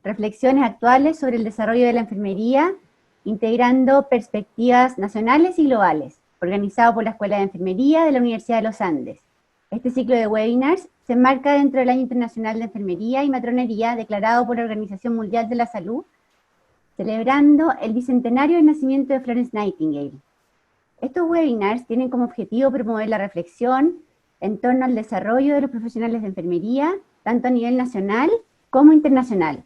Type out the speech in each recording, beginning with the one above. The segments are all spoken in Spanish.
reflexiones actuales sobre el desarrollo de la enfermería, integrando perspectivas nacionales y globales, organizado por la Escuela de Enfermería de la Universidad de los Andes. Este ciclo de webinars se enmarca dentro del Año Internacional de Enfermería y Matronería, declarado por la Organización Mundial de la Salud, celebrando el bicentenario del nacimiento de Florence Nightingale. Estos webinars tienen como objetivo promover la reflexión en torno al desarrollo de los profesionales de enfermería, tanto a nivel nacional como internacional.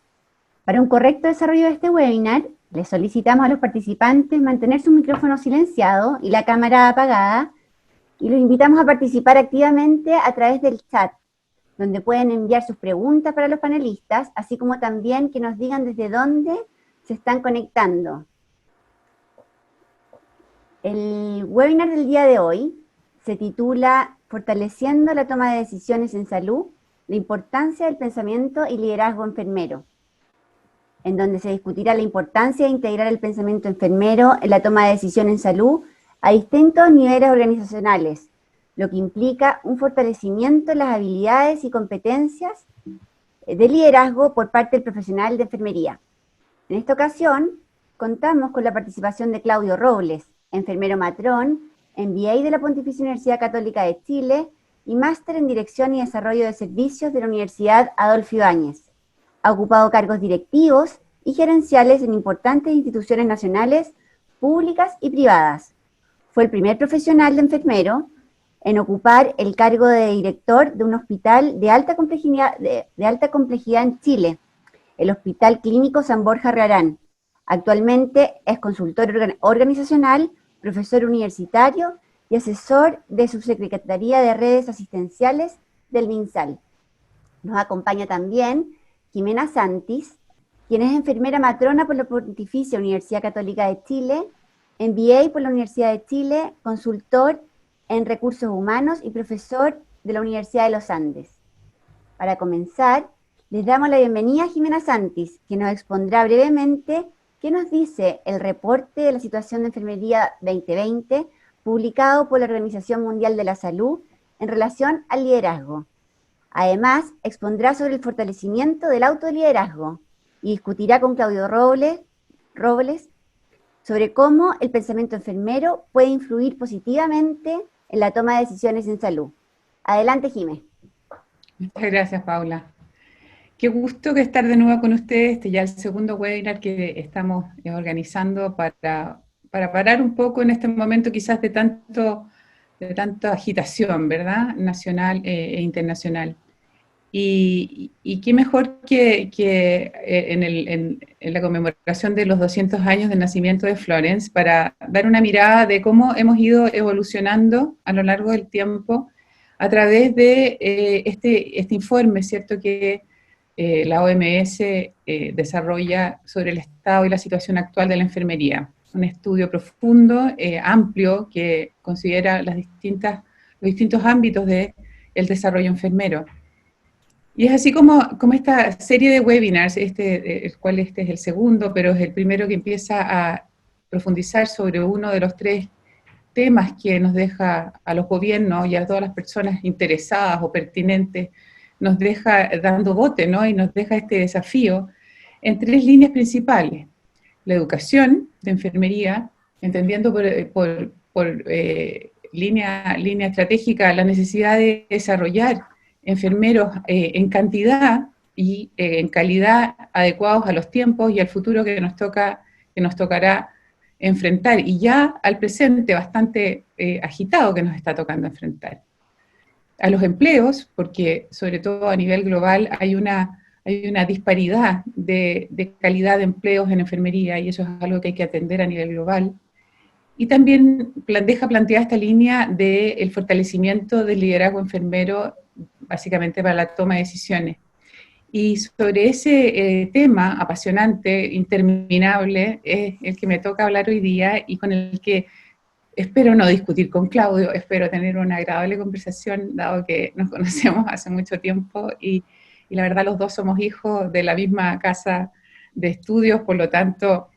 Para un correcto desarrollo de este webinar, les solicitamos a los participantes mantener su micrófono silenciado y la cámara apagada, y los invitamos a participar activamente a través del chat, donde pueden enviar sus preguntas para los panelistas, así como también que nos digan desde dónde se están conectando. El webinar del día de hoy se titula Fortaleciendo la toma de decisiones en salud, la importancia del pensamiento y liderazgo enfermero, en donde se discutirá la importancia de integrar el pensamiento enfermero en la toma de decisión en salud a distintos niveles organizacionales, lo que implica un fortalecimiento en las habilidades y competencias de liderazgo por parte del profesional de enfermería. En esta ocasión, contamos con la participación de Claudio Robles, enfermero matrón, MBA de la Pontificia Universidad Católica de Chile y máster en Dirección y Desarrollo de Servicios de la Universidad Adolfo Ibáñez. Ha ocupado cargos directivos y gerenciales en importantes instituciones nacionales, públicas y privadas. Fue el primer profesional de enfermero en ocupar el cargo de director de un hospital de alta complejidad en Chile, el Hospital Clínico San Borja Rearán. Actualmente es consultor organizacional, profesor universitario y asesor de Subsecretaría de Redes Asistenciales del MinSal. Nos acompaña también Jimena Santis, quien es enfermera matrona por la Pontificia Universidad Católica de Chile, MBA por la Universidad de Chile, consultor en recursos humanos y profesor de la Universidad de los Andes. Para comenzar, les damos la bienvenida a Jimena Santis, que nos expondrá brevemente qué nos dice el reporte de la situación de enfermería 2020, publicado por la Organización Mundial de la Salud en relación al liderazgo. Además, expondrá sobre el fortalecimiento del autoliderazgo y discutirá con Claudio Robles sobre cómo el pensamiento enfermero puede influir positivamente en la toma de decisiones en salud. Adelante, Jimé. Muchas gracias, Paula. Qué gusto que estar de nuevo con ustedes. Este ya es el segundo webinar que estamos organizando para parar un poco en este momento quizás de tanta agitación, ¿verdad? Nacional e internacional. Y qué mejor que en la conmemoración de los 200 años del nacimiento de Florence para dar una mirada de cómo hemos ido evolucionando a lo largo del tiempo a través de este informe, ¿cierto?, que la OMS desarrolla sobre el estado y la situación actual de la enfermería. Un estudio profundo, amplio, que considera los distintos ámbitos del desarrollo enfermero. Y es así como esta serie de webinars, el cual este es el segundo, pero es el primero que empieza a profundizar sobre uno de los tres temas que nos deja a los gobiernos y a todas las personas interesadas o pertinentes, nos deja dando bote, ¿no? Y nos deja este desafío en tres líneas principales. La educación de enfermería, entendiendo por línea estratégica la necesidad de desarrollar enfermeros en cantidad y en calidad adecuados a los tiempos y al futuro que nos tocará enfrentar, y ya al presente bastante agitado que nos está tocando enfrentar. A los empleos, porque sobre todo a nivel global hay una disparidad de calidad de empleos en enfermería, y eso es algo que hay que atender a nivel global. Y también deja planteada esta línea del fortalecimiento del liderazgo enfermero, básicamente para la toma de decisiones. Y sobre ese tema apasionante, interminable, es el que me toca hablar hoy día y con el que espero no discutir con Claudio, espero tener una agradable conversación, dado que nos conocemos hace mucho tiempo y la verdad los dos somos hijos de la misma casa de estudios, por lo tanto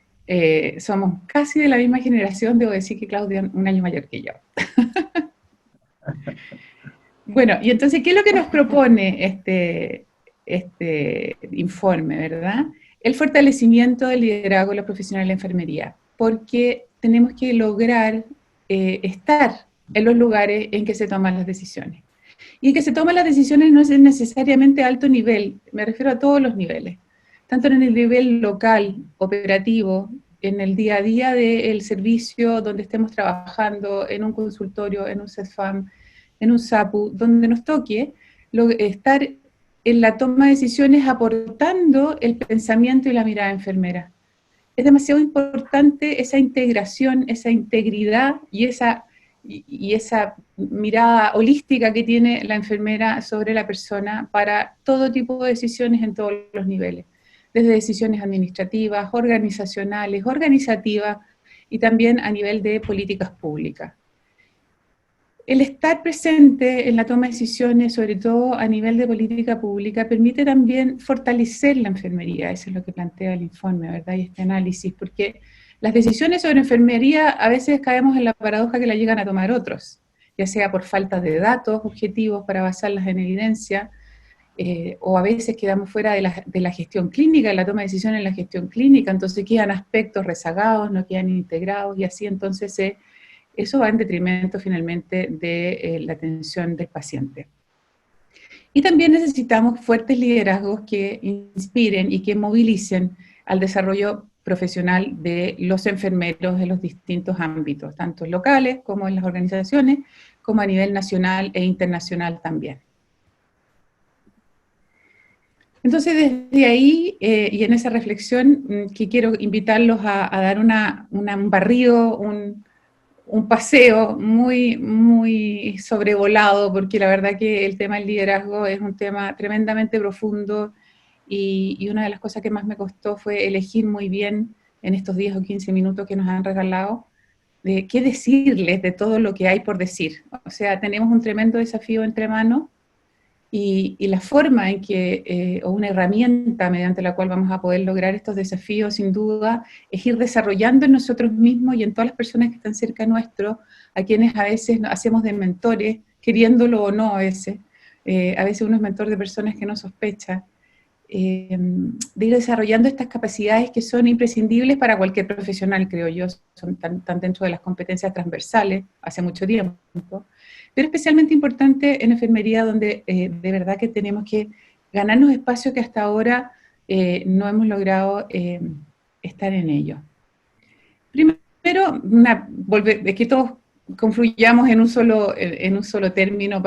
somos casi de la misma generación. Debo decir que Claudio es un año mayor que yo. Bueno, y entonces, ¿qué es lo que nos propone este informe, verdad? el fortalecimiento del liderazgo de los profesionales de la enfermería, porque tenemos que lograr estar en los lugares en que se toman las decisiones. Y que se toman las decisiones no es necesariamente a alto nivel, me refiero a todos los niveles, tanto en el nivel local, operativo, en el día a día del servicio donde estemos trabajando, en un consultorio, en un CESFAM, en un SAPU, donde nos toque estar en la toma de decisiones aportando el pensamiento y la mirada enfermera. Es demasiado importante esa integración, esa integridad y esa mirada holística que tiene la enfermera sobre la persona para todo tipo de decisiones en todos los niveles, desde decisiones administrativas, organizacionales, organizativas y también a nivel de políticas públicas. El estar presente en la toma de decisiones, sobre todo a nivel de política pública, permite también fortalecer la enfermería, eso es lo que plantea el informe, ¿verdad? Y este análisis, porque las decisiones sobre enfermería a veces caemos en la paradoja que la llegan a tomar otros, ya sea por falta de datos objetivos para basarlas en evidencia, o a veces quedamos fuera de la gestión clínica, la toma de decisiones en la gestión clínica, entonces quedan aspectos rezagados, no quedan integrados, y así entonces eso va en detrimento finalmente de la atención del paciente. Y también necesitamos fuertes liderazgos que inspiren y que movilicen al desarrollo profesional de los enfermeros en los distintos ámbitos, tanto locales como en las organizaciones, como a nivel nacional e internacional también. Entonces, desde ahí, y en esa reflexión, que quiero invitarlos a dar un barrido, un paseo muy sobrevolado, porque la verdad que el tema del liderazgo es un tema tremendamente profundo y una de las cosas que más me costó fue elegir muy bien en estos 10 o 15 minutos que nos han regalado, de qué decirles de todo lo que hay por decir. O sea, tenemos un tremendo desafío entre manos y la forma en que, o una herramienta mediante la cual vamos a poder lograr estos desafíos, sin duda, es ir desarrollando en nosotros mismos y en todas las personas que están cerca nuestro, a quienes a veces hacemos de mentores, queriéndolo o no a veces uno es mentor de personas que no sospecha, de ir desarrollando estas capacidades que son imprescindibles para cualquier profesional, creo yo, son tan dentro de las competencias transversales hace mucho tiempo, pero especialmente importante en enfermería, donde de verdad que tenemos que ganarnos espacios que hasta ahora no hemos logrado estar en ello. Primero, es que todos confluyamos en un solo término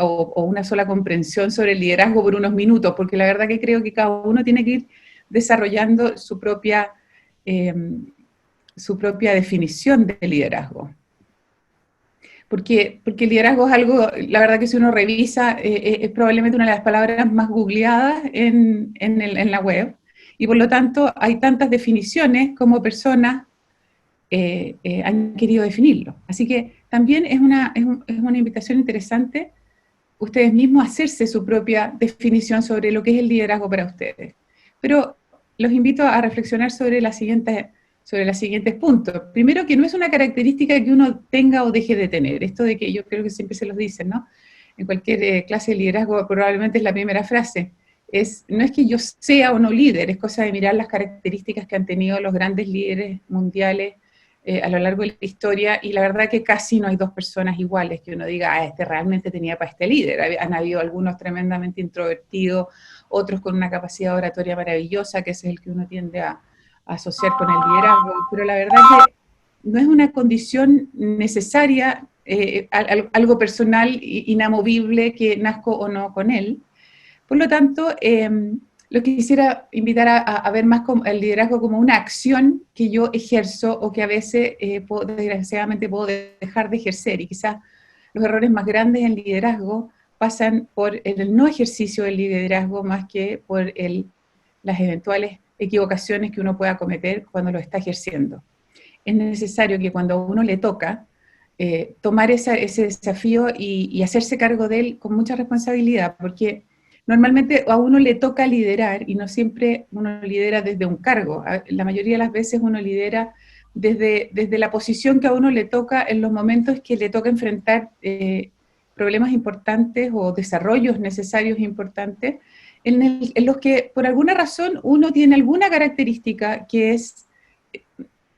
o una sola comprensión sobre el liderazgo por unos minutos, porque la verdad que creo que cada uno tiene que ir desarrollando su propia definición de liderazgo. Porque el liderazgo es algo, la verdad que si uno revisa, es probablemente una de las palabras más googleadas en la web, y por lo tanto hay tantas definiciones como personas han querido definirlo. Así que también es una invitación interesante ustedes mismos a hacerse su propia definición sobre lo que es el liderazgo para ustedes. Pero los invito a reflexionar sobre los siguientes puntos. Primero, que no es una característica que uno tenga o deje de tener. Esto de que yo creo que siempre se los dicen, ¿no? En cualquier clase de liderazgo probablemente es la primera frase. No es que yo sea o no líder, es cosa de mirar las características que han tenido los grandes líderes mundiales a lo largo de la historia, y la verdad que casi no hay dos personas iguales que uno diga, este realmente tenía para este líder. Han habido algunos tremendamente introvertidos, otros con una capacidad oratoria maravillosa, que es el que uno tiende a asociar con el liderazgo, pero la verdad que no es una condición necesaria, algo personal, inamovible, que nazco o no con él. Por lo tanto, lo quisiera invitar a ver más como el liderazgo como una acción que yo ejerzo o que a veces, desgraciadamente, puedo dejar de ejercer. Y quizás los errores más grandes en liderazgo pasan por el no ejercicio del liderazgo más que por las eventuales equivocaciones que uno pueda cometer cuando lo está ejerciendo. Es necesario que cuando a uno le toca, tomar ese desafío y hacerse cargo de él con mucha responsabilidad, porque normalmente a uno le toca liderar y no siempre uno lidera desde un cargo. La mayoría de las veces uno lidera desde la posición que a uno le toca en los momentos que le toca enfrentar problemas importantes o desarrollos necesarios importantes, en los que por alguna razón uno tiene alguna característica que es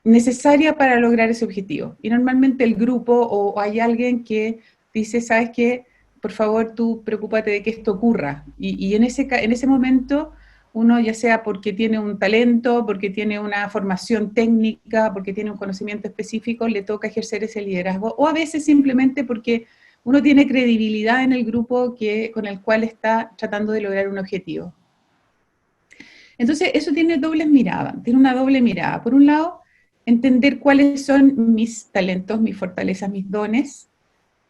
necesaria para lograr ese objetivo. Y normalmente el grupo o hay alguien que dice, ¿sabes qué? Por favor, tú preocúpate de que esto ocurra. Y en ese momento uno, ya sea porque tiene un talento, porque tiene una formación técnica, porque tiene un conocimiento específico, le toca ejercer ese liderazgo, o a veces simplemente porque uno tiene credibilidad en el grupo con el cual está tratando de lograr un objetivo. Entonces, eso tiene dobles miradas, tiene una doble mirada. Por un lado, entender cuáles son mis talentos, mis fortalezas, mis dones,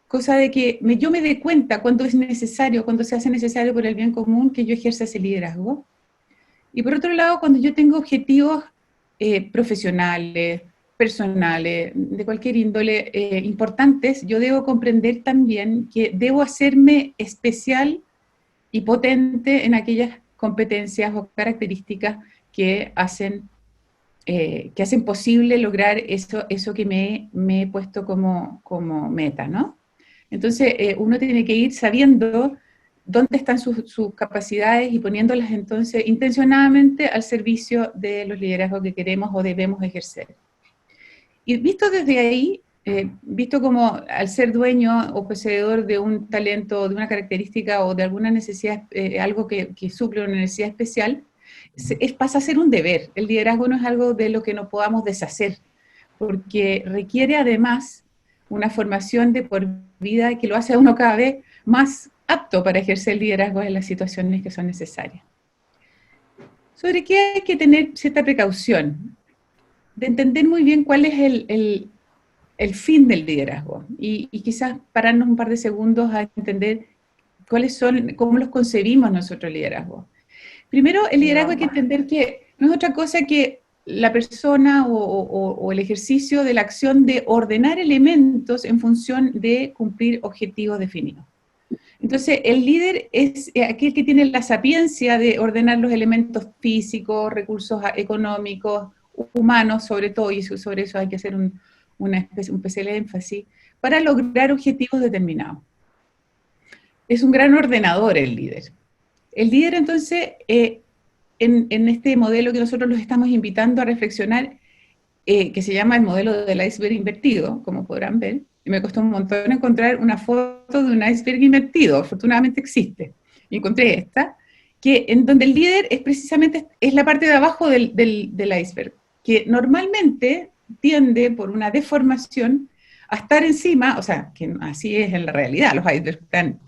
cosa de que yo me dé cuenta cuando es necesario, cuando se hace necesario por el bien común que yo ejerza ese liderazgo. Y por otro lado, cuando yo tengo objetivos profesionales, personales, de cualquier índole importantes, yo debo comprender también que debo hacerme especial y potente en aquellas competencias o características que hacen posible lograr eso que me he puesto como meta, ¿no? Entonces, uno tiene que ir sabiendo dónde están sus capacidades y poniéndolas entonces intencionadamente al servicio de los liderazgos que queremos o debemos ejercer. Y visto desde ahí, visto como al ser dueño o poseedor de un talento, de una característica o de alguna necesidad, algo que suple una necesidad especial, pasa a ser un deber. El liderazgo no es algo de lo que no podamos deshacer, porque requiere además una formación de por vida que lo hace a uno cada vez más apto para ejercer el liderazgo en las situaciones que son necesarias. Sobre qué hay que tener cierta precaución, de entender muy bien cuál es el fin del liderazgo y quizás pararnos un par de segundos a entender cuáles son, cómo los concebimos nosotros el liderazgo. Primero, el liderazgo hay que entender que no es otra cosa que la persona o el ejercicio de la acción de ordenar elementos en función de cumplir objetivos definidos. Entonces, el líder es aquel que tiene la sapiencia de ordenar los elementos físicos, recursos económicos, humanos sobre todo, y sobre eso hay que hacer un especial énfasis, para lograr objetivos determinados. Es un gran ordenador el líder. El líder, entonces, en este modelo que nosotros los estamos invitando a reflexionar, que se llama el modelo del iceberg invertido, como podrán ver, y me costó un montón encontrar una foto de un iceberg invertido, afortunadamente existe, y encontré esta, en donde el líder es precisamente la parte de abajo del iceberg, que normalmente tiende por una deformación a estar encima, o sea, que así es en la realidad, los icebergs están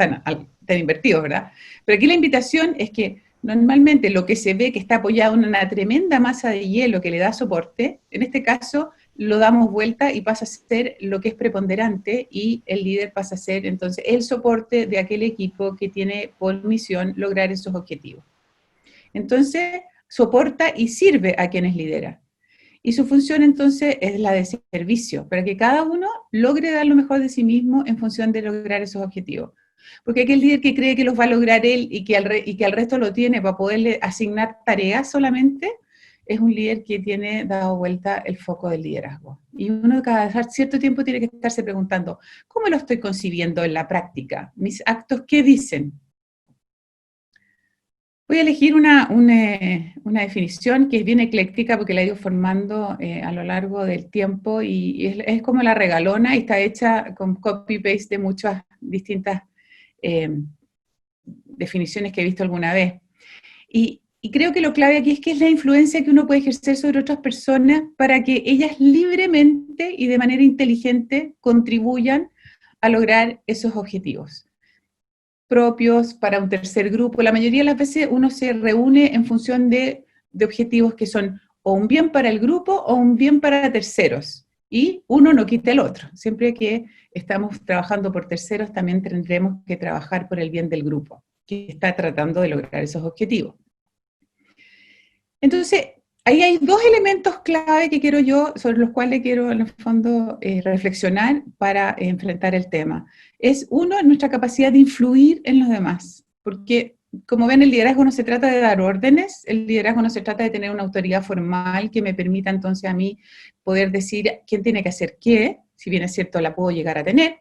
invertidos, ¿verdad? Pero aquí la invitación es que normalmente lo que se ve que está apoyado en una tremenda masa de hielo que le da soporte, en este caso lo damos vuelta y pasa a ser lo que es preponderante y el líder pasa a ser entonces el soporte de aquel equipo que tiene por misión lograr esos objetivos. Entonces, soporta y sirve a quienes lidera. Y su función entonces es la de servicio, para que cada uno logre dar lo mejor de sí mismo en función de lograr esos objetivos. Porque aquel líder que cree que los va a lograr él y que al resto lo tiene para poderle asignar tareas solamente, es un líder que tiene dado vuelta el foco del liderazgo. Y uno cada cierto tiempo tiene que estarse preguntando, ¿cómo lo estoy concibiendo en la práctica? ¿Mis actos qué dicen? Voy a elegir una definición que es bien ecléctica porque la he ido formando a lo largo del tiempo y es como la regalona y está hecha con copy-paste de muchas distintas definiciones que he visto alguna vez. Y creo que lo clave aquí es que es la influencia que uno puede ejercer sobre otras personas para que ellas libremente y de manera inteligente contribuyan a lograr esos objetivos propios para un tercer grupo. La mayoría de las veces uno se reúne en función de objetivos que son o un bien para el grupo o un bien para terceros. Y uno no quita el otro. Siempre que estamos trabajando por terceros, también tendremos que trabajar por el bien del grupo, que está tratando de lograr esos objetivos. Entonces, ahí hay dos elementos clave que quiero yo, sobre los cuales quiero en el fondo reflexionar para enfrentar el tema. Es uno, nuestra capacidad de influir en los demás, porque como ven el liderazgo no se trata de dar órdenes, el liderazgo no se trata de tener una autoridad formal que me permita entonces a mí poder decir quién tiene que hacer qué, si bien es cierto la puedo llegar a tener,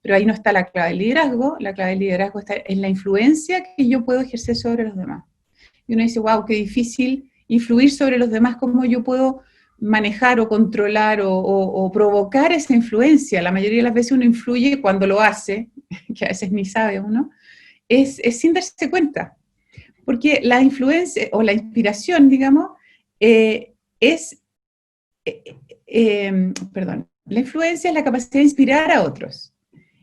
pero ahí no está la clave del liderazgo. La clave del liderazgo está en la influencia que yo puedo ejercer sobre los demás. Y uno dice, wow, qué difícil influir sobre los demás, cómo yo puedo manejar o controlar o provocar esa influencia. La mayoría de las veces uno influye cuando lo hace, que a veces ni sabe uno, es sin darse cuenta. Porque la influencia o la inspiración, digamos, la influencia es la capacidad de inspirar a otros.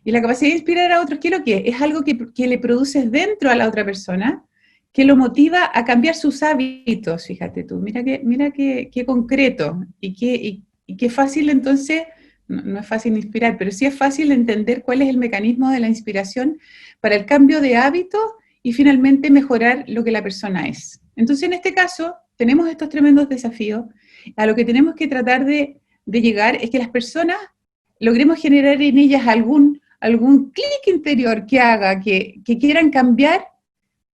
Y la capacidad de inspirar a otros, ¿qué es lo que es? Es algo que le produces dentro a la otra persona, que lo motiva a cambiar sus hábitos, fíjate tú, mira qué concreto y qué fácil entonces, no es fácil inspirar, pero sí es fácil entender cuál es el mecanismo de la inspiración para el cambio de hábitos y finalmente mejorar lo que la persona es. Entonces, en este caso, tenemos estos tremendos desafíos. A lo que tenemos que tratar de llegar es que las personas logremos generar en ellas algún clic interior que haga que quieran cambiar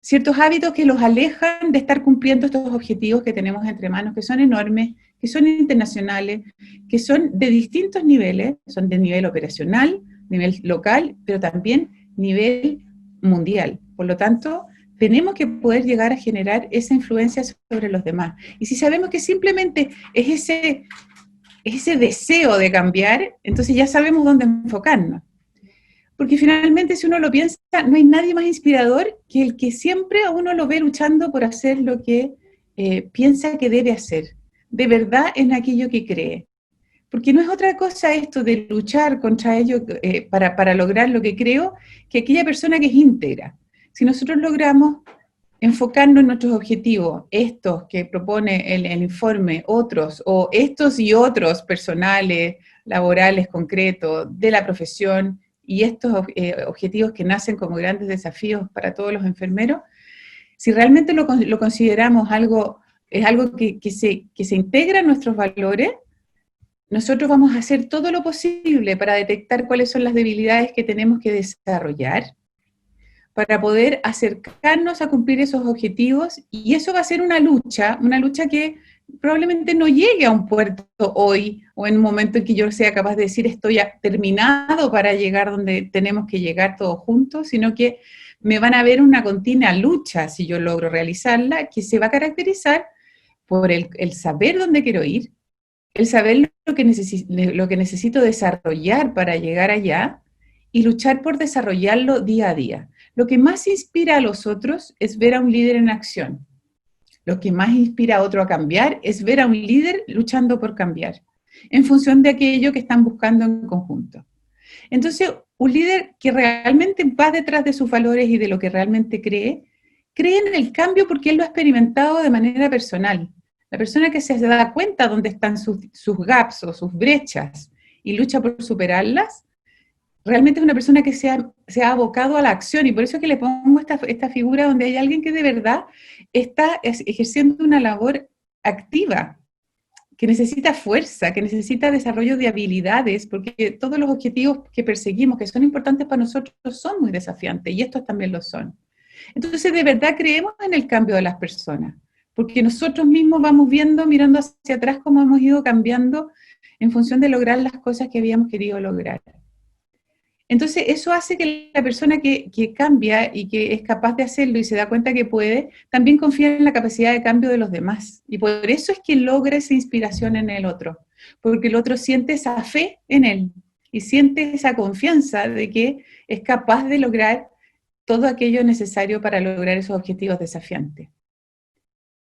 ciertos hábitos que los alejan de estar cumpliendo estos objetivos que tenemos entre manos, que son enormes, que son internacionales, que son de distintos niveles, son de nivel operacional, nivel local, pero también nivel mundial. Por lo tanto, tenemos que poder llegar a generar esa influencia sobre los demás. Y si sabemos que simplemente es ese deseo de cambiar, entonces ya sabemos dónde enfocarnos. Porque finalmente, si uno lo piensa, no hay nadie más inspirador que el que siempre a uno lo ve luchando por hacer lo que piensa que debe hacer, de verdad en aquello que cree. Porque no es otra cosa esto de luchar contra ello para lograr lo que creo, que aquella persona que es íntegra. Si nosotros logramos enfocarnos en nuestros objetivos, estos que propone el informe, otros, o estos y otros personales, laborales, concretos, de la profesión, y estos objetivos que nacen como grandes desafíos para todos los enfermeros, si realmente lo consideramos es algo que se integra en nuestros valores, nosotros vamos a hacer todo lo posible para detectar cuáles son las debilidades que tenemos que desarrollar para poder acercarnos a cumplir esos objetivos, y eso va a ser una lucha que probablemente no llegue a un puerto hoy o en un momento en que yo sea capaz de decir estoy terminado para llegar donde tenemos que llegar todos juntos, sino que me van a ver una continua lucha si yo logro realizarla, que se va a caracterizar por el saber dónde quiero ir, el saber lo que necesito desarrollar para llegar allá y luchar por desarrollarlo día a día. Lo que más inspira a los otros es ver a un líder en acción. Lo que más inspira a otro a cambiar es ver a un líder luchando por cambiar, en función de aquello que están buscando en conjunto. Entonces, un líder que realmente va detrás de sus valores y de lo que realmente cree en el cambio porque él lo ha experimentado de manera personal. La persona que se da cuenta dónde están sus gaps o sus brechas y lucha por superarlas, realmente es una persona que se ha abocado a la acción, y por eso es que le pongo esta figura donde hay alguien que de verdad está ejerciendo una labor activa, que necesita fuerza, que necesita desarrollo de habilidades, porque todos los objetivos que perseguimos, que son importantes para nosotros, son muy desafiantes, y estos también lo son. Entonces, de verdad creemos en el cambio de las personas, porque nosotros mismos vamos mirando hacia atrás cómo hemos ido cambiando en función de lograr las cosas que habíamos querido lograr. Entonces, eso hace que la persona que cambia y que es capaz de hacerlo y se da cuenta que puede, también confía en la capacidad de cambio de los demás. Y por eso es que logra esa inspiración en el otro, porque el otro siente esa fe en él y siente esa confianza de que es capaz de lograr todo aquello necesario para lograr esos objetivos desafiantes.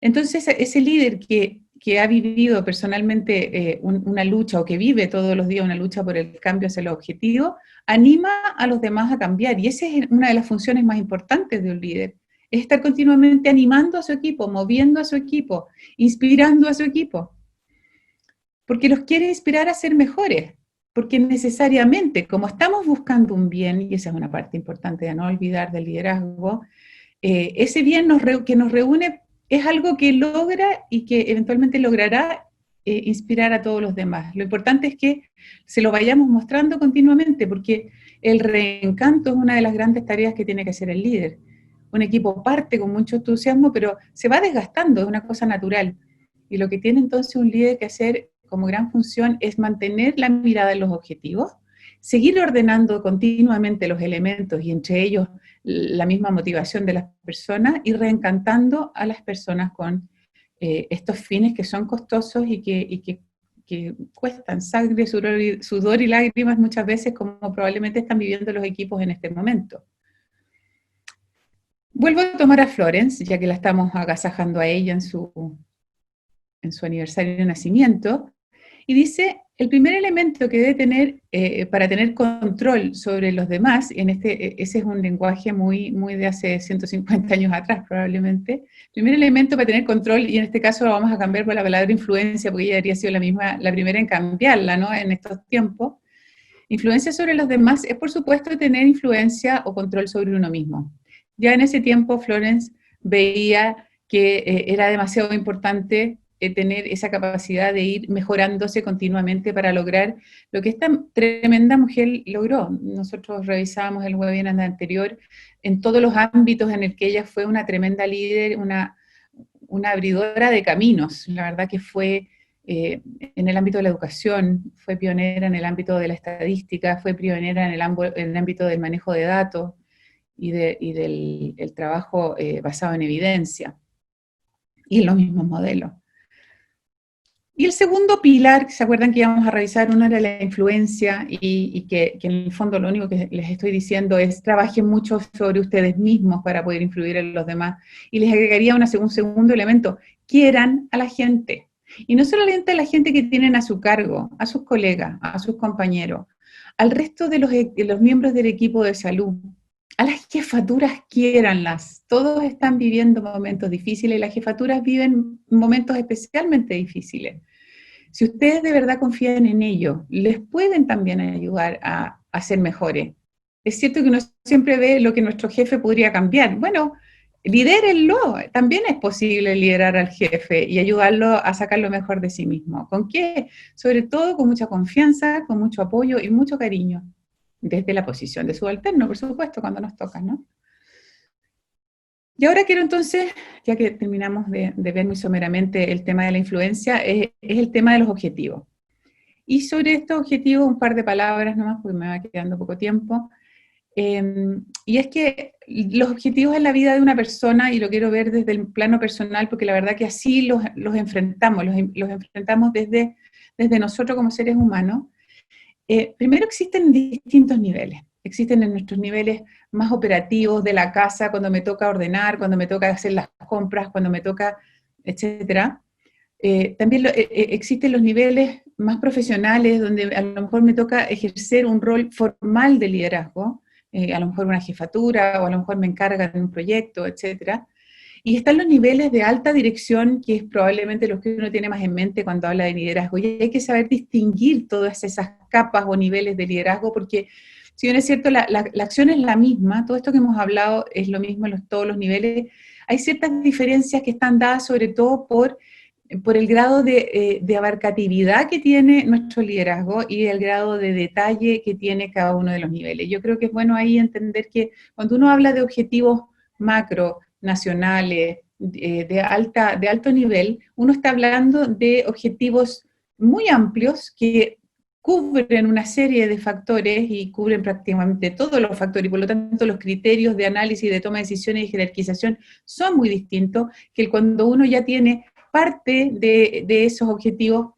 Entonces, ese líder que ha vivido personalmente una lucha, o que vive todos los días una lucha por el cambio hacia los objetivos, anima a los demás a cambiar, y esa es una de las funciones más importantes de un líder, es estar continuamente animando a su equipo, moviendo a su equipo, inspirando a su equipo, porque los quiere inspirar a ser mejores, porque necesariamente, como estamos buscando un bien, y esa es una parte importante de no olvidar del liderazgo, ese bien que nos reúne es algo que logra y que eventualmente logrará inspirar a todos los demás. Lo importante es que se lo vayamos mostrando continuamente, porque el reencanto es una de las grandes tareas que tiene que hacer el líder. Un equipo parte con mucho entusiasmo, pero se va desgastando, es una cosa natural. Y lo que tiene entonces un líder que hacer como gran función es mantener la mirada en los objetivos, seguir ordenando continuamente los elementos y entre ellos la misma motivación de las personas y reencantando a las personas con estos fines que son costosos y que cuestan sangre, sudor y lágrimas muchas veces, como probablemente están viviendo los equipos en este momento. Vuelvo a tomar a Florence, ya que la estamos agasajando a ella en su aniversario de nacimiento, y dice, el primer elemento que debe tener para tener control sobre los demás, y ese es un lenguaje muy de hace 150 años atrás probablemente, el primer elemento para tener control, y en este caso lo vamos a cambiar por la palabra influencia, porque ella habría sido la primera en cambiarla, ¿no?, en estos tiempos. Influencia sobre los demás es, por supuesto, tener influencia o control sobre uno mismo. Ya en ese tiempo Florence veía que era demasiado importante tener esa capacidad de ir mejorándose continuamente para lograr lo que esta tremenda mujer logró. Nosotros revisábamos el webinar anterior en todos los ámbitos en el que ella fue una tremenda líder, una abridora de caminos. La verdad que fue en el ámbito de la educación, fue pionera en el ámbito de la estadística, fue pionera en el ámbito del manejo de datos y del trabajo basado en evidencia y en los mismos modelos. Y el segundo pilar, ¿se acuerdan que íbamos a revisar? Uno era la influencia y que en el fondo lo único que les estoy diciendo es trabajen mucho sobre ustedes mismos para poder influir en los demás. Y les agregaría un segundo elemento, quieran a la gente. Y no solamente a la gente que tienen a su cargo, a sus colegas, a sus compañeros, al resto de los miembros del equipo de salud, a las jefaturas quiéranlas. Todos están viviendo momentos difíciles y las jefaturas viven momentos especialmente difíciles. Si ustedes de verdad confían en ellos, les pueden también ayudar a ser mejores. Es cierto que uno siempre ve lo que nuestro jefe podría cambiar. Bueno, lidérenlo. También es posible liderar al jefe y ayudarlo a sacar lo mejor de sí mismo. ¿Con qué? Sobre todo con mucha confianza, con mucho apoyo y mucho cariño. Desde la posición de subalterno, por supuesto, cuando nos toca, ¿no? Y ahora quiero entonces, ya que terminamos de ver muy someramente el tema de la influencia, es el tema de los objetivos. Y sobre estos objetivos, un par de palabras nomás, porque me va quedando poco tiempo. Y es que los objetivos en la vida de una persona, y lo quiero ver desde el plano personal, porque la verdad que así los enfrentamos, los enfrentamos desde nosotros como seres humanos. Primero existen distintos niveles. Existen en nuestros niveles más operativos de la casa, cuando me toca ordenar, cuando me toca hacer las compras, cuando me toca, etcétera. También existen los niveles más profesionales, donde a lo mejor me toca ejercer un rol formal de liderazgo, a lo mejor una jefatura, o a lo mejor me encargan de un proyecto, etcétera. Y están los niveles de alta dirección, que es probablemente los que uno tiene más en mente cuando habla de liderazgo. Y hay que saber distinguir todas esas capas o niveles de liderazgo, porque si bien es cierto, la acción es la misma, todo esto que hemos hablado es lo mismo en todos los niveles, hay ciertas diferencias que están dadas sobre todo por el grado de abarcatividad que tiene nuestro liderazgo y el grado de detalle que tiene cada uno de los niveles. Yo creo que es bueno ahí entender que cuando uno habla de objetivos macro, nacionales, de alto nivel, uno está hablando de objetivos muy amplios que cubren una serie de factores y cubren prácticamente todos los factores, y por lo tanto los criterios de análisis, de toma de decisiones y jerarquización son muy distintos que cuando uno ya tiene parte de esos objetivos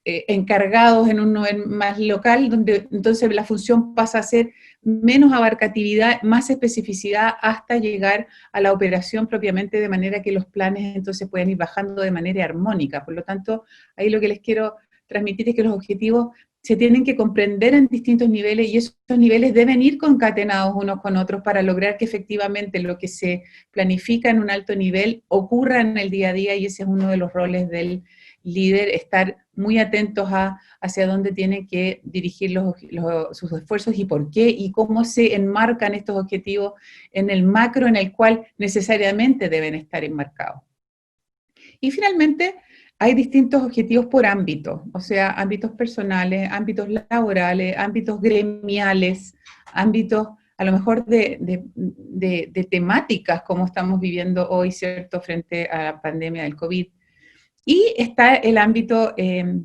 encargados en un nivel más local, donde entonces la función pasa a ser menos abarcatividad, más especificidad, hasta llegar a la operación propiamente, de manera que los planes entonces pueden ir bajando de manera armónica. Por lo tanto, ahí lo que les quiero transmitir es que los objetivos se tienen que comprender en distintos niveles, y esos niveles deben ir concatenados unos con otros para lograr que efectivamente lo que se planifica en un alto nivel ocurra en el día a día, y ese es uno de los roles del líder, estar muy atentos hacia dónde tiene que dirigir sus esfuerzos y por qué, y cómo se enmarcan estos objetivos en el macro en el cual necesariamente deben estar enmarcados. Y finalmente, hay distintos objetivos por ámbito, o sea, ámbitos personales, ámbitos laborales, ámbitos gremiales, ámbitos a lo mejor de temáticas como estamos viviendo hoy, ¿cierto?, frente a la pandemia del COVID. Y está el ámbito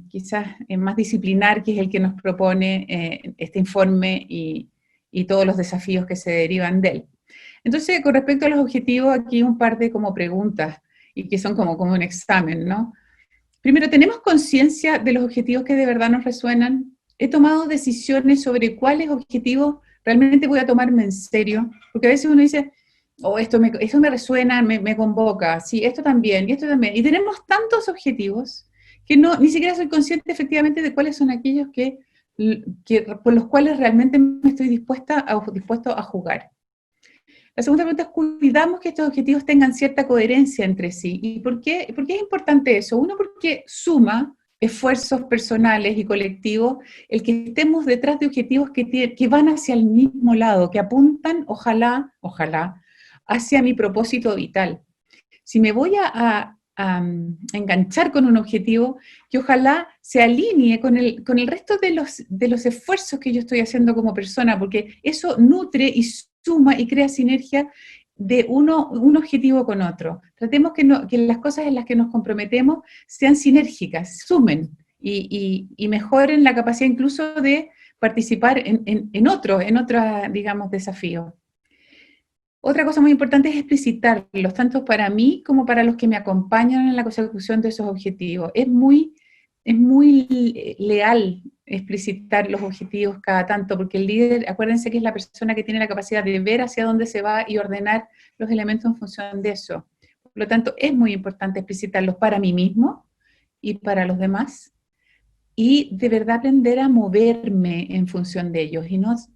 quizás más disciplinar, que es el que nos propone este informe y todos los desafíos que se derivan de él. Entonces, con respecto a los objetivos, aquí un par de como preguntas, y que son como un examen, ¿no? Primero, ¿tenemos conciencia de los objetivos que de verdad nos resuenan? ¿He tomado decisiones sobre cuáles objetivos realmente voy a tomarme en serio? Porque a veces uno dice, oh, esto me resuena, me convoca, sí, esto también, y esto también. Y tenemos tantos objetivos que ni siquiera soy consciente efectivamente de cuáles son aquellos por los cuales realmente me estoy dispuesto a jugar. La segunda pregunta es, cuidamos que estos objetivos tengan cierta coherencia entre sí. ¿Y por qué es importante eso? Uno, porque suma esfuerzos personales y colectivos el que estemos detrás de objetivos que van hacia el mismo lado, que apuntan, ojalá, hacia mi propósito vital. Si me voy a enganchar con un objetivo, que ojalá se alinee con el resto de los esfuerzos que yo estoy haciendo como persona, porque eso nutre y suma y crea sinergia de un objetivo con otro. Tratemos que las cosas en las que nos comprometemos sean sinérgicas, sumen y mejoren la capacidad incluso de participar en otros, digamos, desafíos. Otra cosa muy importante es explicitarlos, tanto para mí como para los que me acompañan en la consecución de esos objetivos. Es muy leal explicitar los objetivos cada tanto, porque el líder, acuérdense que es la persona que tiene la capacidad de ver hacia dónde se va y ordenar los elementos en función de eso. Por lo tanto, es muy importante explicitarlos para mí mismo y para los demás, y de verdad aprender a moverme en función de ellos. Y no es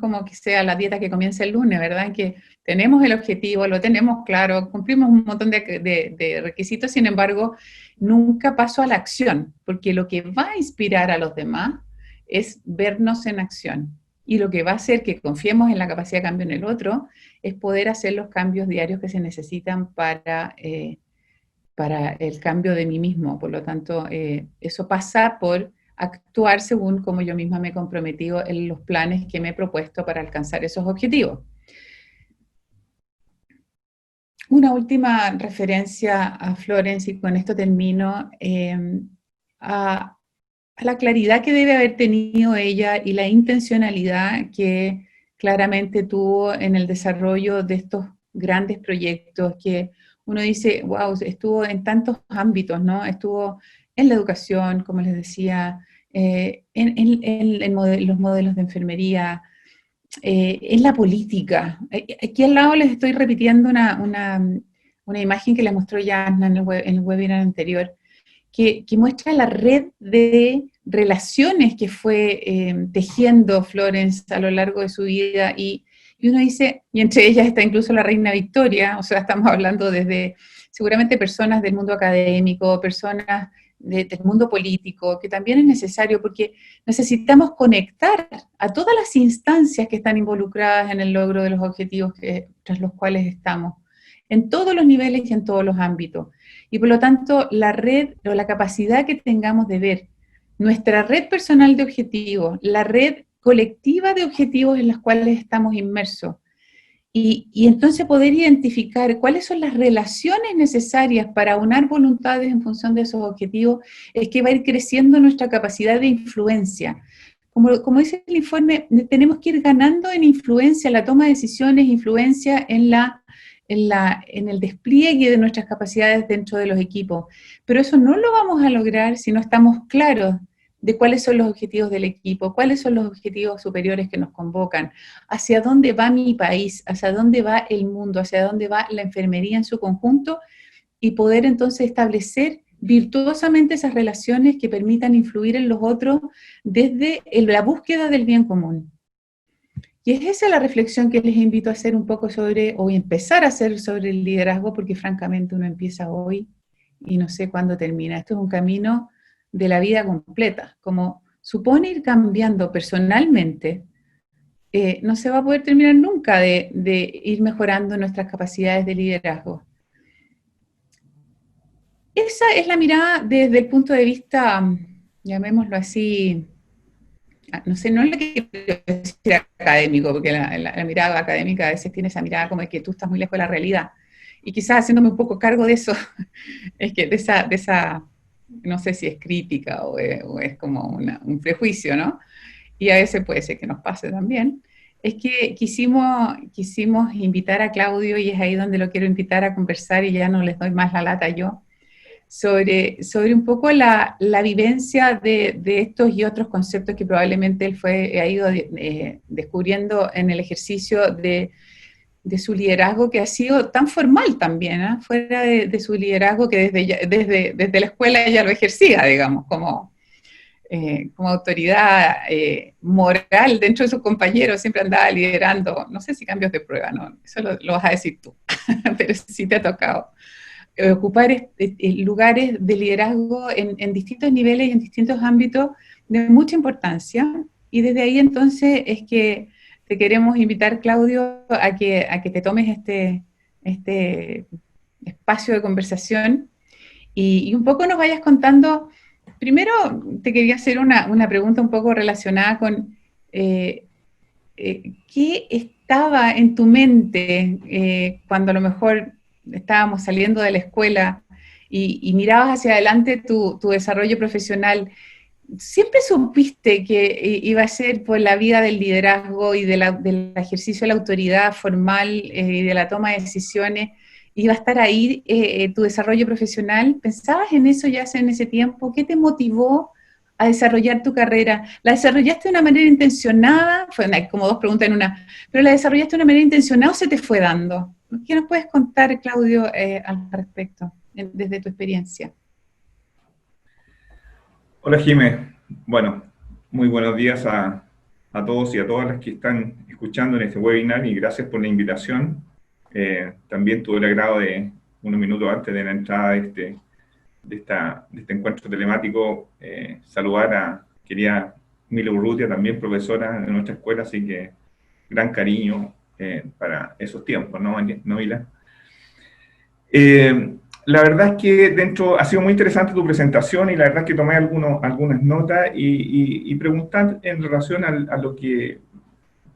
como que sea la dieta que comienza el lunes, ¿verdad? En que tenemos el objetivo, lo tenemos claro, cumplimos un montón de requisitos, sin embargo, nunca paso a la acción, porque lo que va a inspirar a los demás es vernos en acción. Y lo que va a hacer que confiemos en la capacidad de cambio en el otro es poder hacer los cambios diarios que se necesitan para el cambio de mí mismo. Por lo tanto, eso pasa por actuar según como yo misma me he comprometido en los planes que me he propuesto para alcanzar esos objetivos. Una última referencia a Florence, y con esto termino, a la claridad que debe haber tenido ella y la intencionalidad que claramente tuvo en el desarrollo de estos grandes proyectos que uno dice, wow, estuvo en tantos ámbitos, ¿no? Estuvo en la educación, como les decía, en los modelos de enfermería, en la política. Aquí al lado les estoy repitiendo una imagen que les mostró Jasna en el webinar anterior, que muestra la red de relaciones que fue tejiendo Florence a lo largo de su vida, y uno dice, y entre ellas está incluso la reina Victoria, o sea, estamos hablando desde seguramente personas del mundo académico, personas del mundo político, que también es necesario porque necesitamos conectar a todas las instancias que están involucradas en el logro de los objetivos tras los cuales estamos, en todos los niveles y en todos los ámbitos. Y por lo tanto, la red o la capacidad que tengamos de ver nuestra red personal de objetivos, la red colectiva de objetivos en las cuales estamos inmersos, y entonces poder identificar cuáles son las relaciones necesarias para unar voluntades en función de esos objetivos, es que va a ir creciendo nuestra capacidad de influencia. Como dice el informe, tenemos que ir ganando en influencia, la toma de decisiones, influencia en el despliegue de nuestras capacidades dentro de los equipos. Pero eso no lo vamos a lograr si no estamos claros de cuáles son los objetivos del equipo, cuáles son los objetivos superiores que nos convocan, hacia dónde va mi país, hacia dónde va el mundo, hacia dónde va la enfermería en su conjunto, y poder entonces establecer virtuosamente esas relaciones que permitan influir en los otros desde la búsqueda del bien común. Y es esa la reflexión que les invito a hacer un poco sobre, o empezar a hacer sobre el liderazgo, porque francamente uno empieza hoy y no sé cuándo termina. Esto es un camino de la vida completa. Como supone ir cambiando personalmente, no se va a poder terminar nunca de ir mejorando nuestras capacidades de liderazgo. Esa es la mirada desde el punto de vista, llamémoslo así, no sé, no es lo que quiero decir académico, porque la mirada académica a veces tiene esa mirada como de que tú estás muy lejos de la realidad. y quizás haciéndome un poco cargo de eso, es que de esa, no sé si es crítica o es como un prejuicio, ¿no? Y a veces puede ser que nos pase también, es que quisimos invitar a Claudio, y es ahí donde lo quiero invitar a conversar, y ya no les doy más la lata yo, sobre un poco la vivencia de estos y otros conceptos que probablemente él ha ido descubriendo en el ejercicio de su liderazgo, que ha sido tan formal también, ¿eh? Fuera de su liderazgo que desde la escuela ya lo ejercía, digamos, como autoridad moral dentro de sus compañeros, siempre andaba liderando, no sé si cambios de prueba, no, eso lo vas a decir tú, pero sí te ha tocado ocupar lugares de liderazgo en distintos niveles y en distintos ámbitos de mucha importancia, y desde ahí entonces es que te queremos invitar, Claudio, a que te tomes este espacio de conversación y un poco nos vayas contando. Primero, te quería hacer una pregunta un poco relacionada con qué estaba en tu mente cuando a lo mejor estábamos saliendo de la escuela y mirabas hacia adelante tu desarrollo profesional. ¿Siempre supiste que iba a ser por la vida del liderazgo y del ejercicio de la autoridad formal y de la toma de decisiones? ¿Iba a estar ahí tu desarrollo profesional? ¿Pensabas en eso ya en ese tiempo? ¿Qué te motivó a desarrollar tu carrera? ¿La desarrollaste de una manera intencionada? Fue como dos preguntas en una. ¿Pero la desarrollaste de una manera intencionada o se te fue dando? ¿Qué nos puedes contar, Claudio, al respecto, desde tu experiencia? Hola Jimé, bueno, muy buenos días a todos y a todas las que están escuchando en este webinar y gracias por la invitación. También tuve el agrado de, unos minutos antes de la entrada de este encuentro telemático, saludar a querida Mila Urrutia, también profesora de nuestra escuela, así que gran cariño para esos tiempos, ¿no, Mila? La verdad es que ha sido muy interesante tu presentación y la verdad es que tomé algunas notas y preguntar en relación a lo que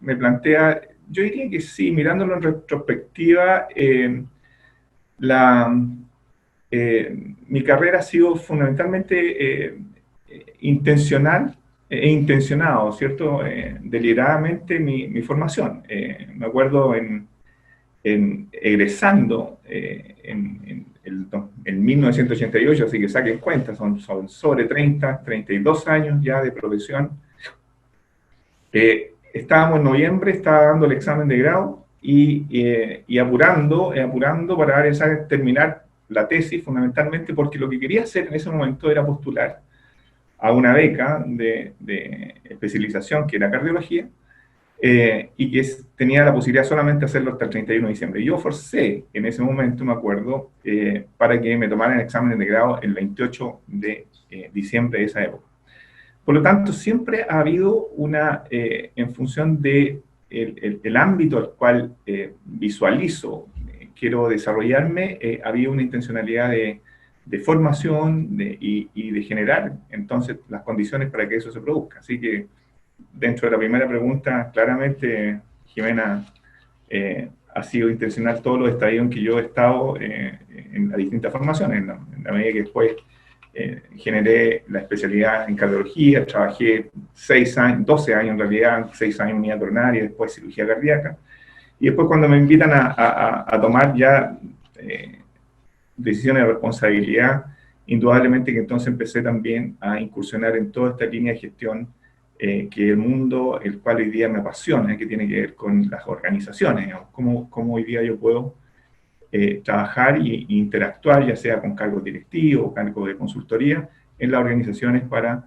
me plantea. Yo diría que sí, mirándolo en retrospectiva, la, mi carrera ha sido fundamentalmente intencional e intencionado, ¿cierto? Deliberadamente mi formación. Me acuerdo egresando en 1988, así que saquen cuenta, son sobre 32 años ya de profesión. Estábamos en noviembre, estaba dando el examen de grado y apurando para terminar la tesis, fundamentalmente porque lo que quería hacer en ese momento era postular a una beca de especialización que era cardiología, y que tenía la posibilidad solamente de hacerlo hasta el 31 de diciembre. Yo forcé en ese momento, me acuerdo, para que me tomaran exámenes de grado el 28 de diciembre de esa época. Por lo tanto, siempre ha habido en función de el ámbito al cual visualizo, quiero desarrollarme, había una intencionalidad de formación y de generar, entonces, las condiciones para que eso se produzca. Así que, dentro de la primera pregunta, claramente, Jimena, ha sido intencional todos los estadios en que yo he estado en las distintas formaciones, en la medida que después generé la especialidad en cardiología, trabajé 6 años, 12 años en realidad, 6 años en unidad coronaria, después cirugía cardíaca, y después cuando me invitan a tomar ya decisiones de responsabilidad, indudablemente que entonces empecé también a incursionar en toda esta línea de gestión que el mundo, el cual hoy día me apasiona, que tiene que ver con las organizaciones, digamos, cómo hoy día yo puedo trabajar e interactuar, ya sea con cargos directivos o cargos de consultoría, en las organizaciones para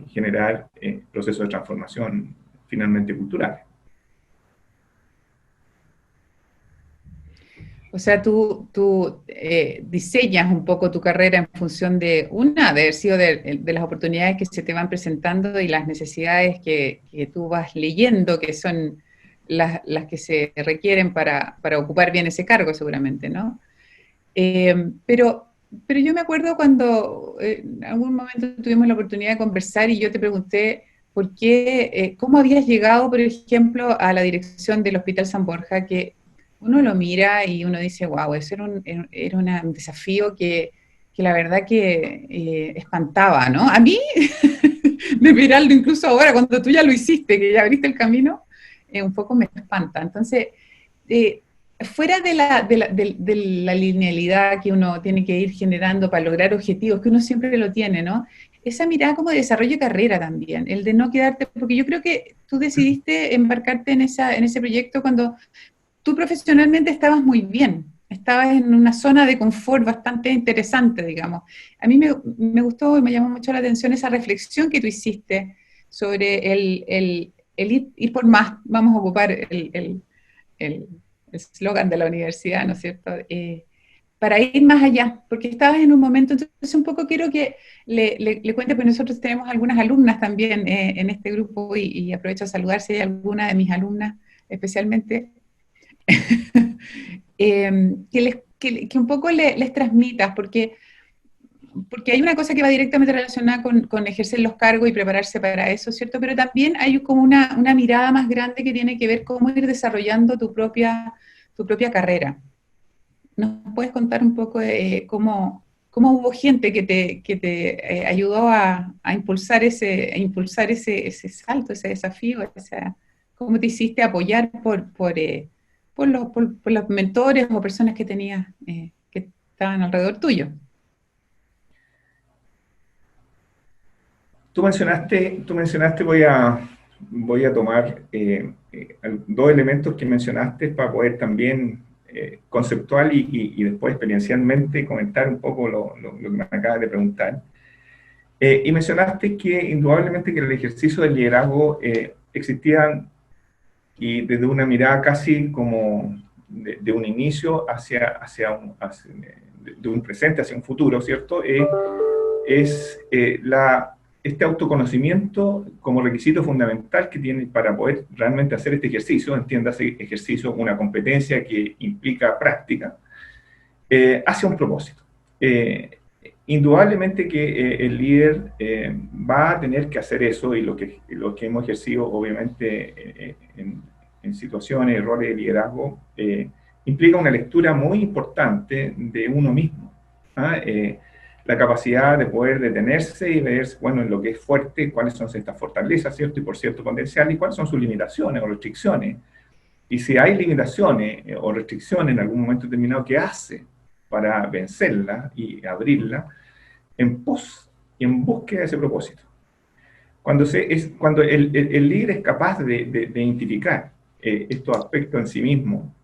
generar procesos de transformación finalmente culturales. O sea, tú diseñas un poco tu carrera en función de haber sido de las oportunidades que se te van presentando y las necesidades que tú vas leyendo, que son las que se requieren para ocupar bien ese cargo, seguramente, ¿no? Pero yo me acuerdo cuando en algún momento tuvimos la oportunidad de conversar y yo te pregunté por qué, cómo habías llegado, por ejemplo, a la dirección del Hospital San Borja, que uno lo mira y uno dice, wow, eso era un desafío que la verdad que espantaba, ¿no? A mí, de mirarlo incluso ahora, cuando tú ya lo hiciste, que ya abriste el camino, un poco me espanta. Entonces, eh, fuera de la linealidad que uno tiene que ir generando para lograr objetivos, que uno siempre lo tiene, ¿no? Esa mirada como de desarrollo de carrera también, el de no quedarte, porque yo creo que tú decidiste embarcarte en ese proyecto cuando tú profesionalmente estabas muy bien, estabas en una zona de confort bastante interesante, digamos. A mí me gustó y me llamó mucho la atención esa reflexión que tú hiciste sobre el ir por más, vamos a ocupar el eslogan de la universidad, ¿no es cierto? Para ir más allá, porque estabas en un momento, entonces un poco quiero que le cuente, porque nosotros tenemos algunas alumnas también en este grupo y aprovecho a saludar si hay alguna de mis alumnas especialmente, que un poco les transmitas, porque hay una cosa que va directamente relacionada con ejercer los cargos y prepararse para eso, ¿cierto? Pero también hay como una mirada más grande que tiene que ver cómo ir desarrollando tu propia carrera. ¿Nos puedes contar un poco de cómo hubo gente que te ayudó a impulsar ese salto, ese desafío, cómo te hiciste apoyar por los mentores o personas que tenías que estaban alrededor tuyo? Tú mencionaste, voy a tomar dos elementos que mencionaste para poder también conceptual y después experiencialmente comentar un poco lo que me acabas de preguntar. Y mencionaste que indudablemente que el ejercicio del liderazgo existía y desde una mirada casi como de un inicio de un presente hacia un futuro, ¿cierto? Es este autoconocimiento como requisito fundamental que tiene para poder realmente hacer este ejercicio, entiéndase ejercicio, una competencia que implica práctica, hacia un propósito. Indudablemente que el líder va a tener que hacer eso, y lo que hemos ejercido obviamente en situaciones y roles de liderazgo, implica una lectura muy importante de uno mismo. ¿Ah? La capacidad de poder detenerse y ver, bueno, en lo que es fuerte, cuáles son estas fortalezas, ¿cierto? Y por cierto potencial, y cuáles son sus limitaciones o restricciones. Y si hay limitaciones o restricciones en algún momento determinado, ¿qué hace para vencerla y abrirla en pos y en búsqueda de ese propósito? Cuando el líder es capaz de identificar estos aspectos en sí mismo,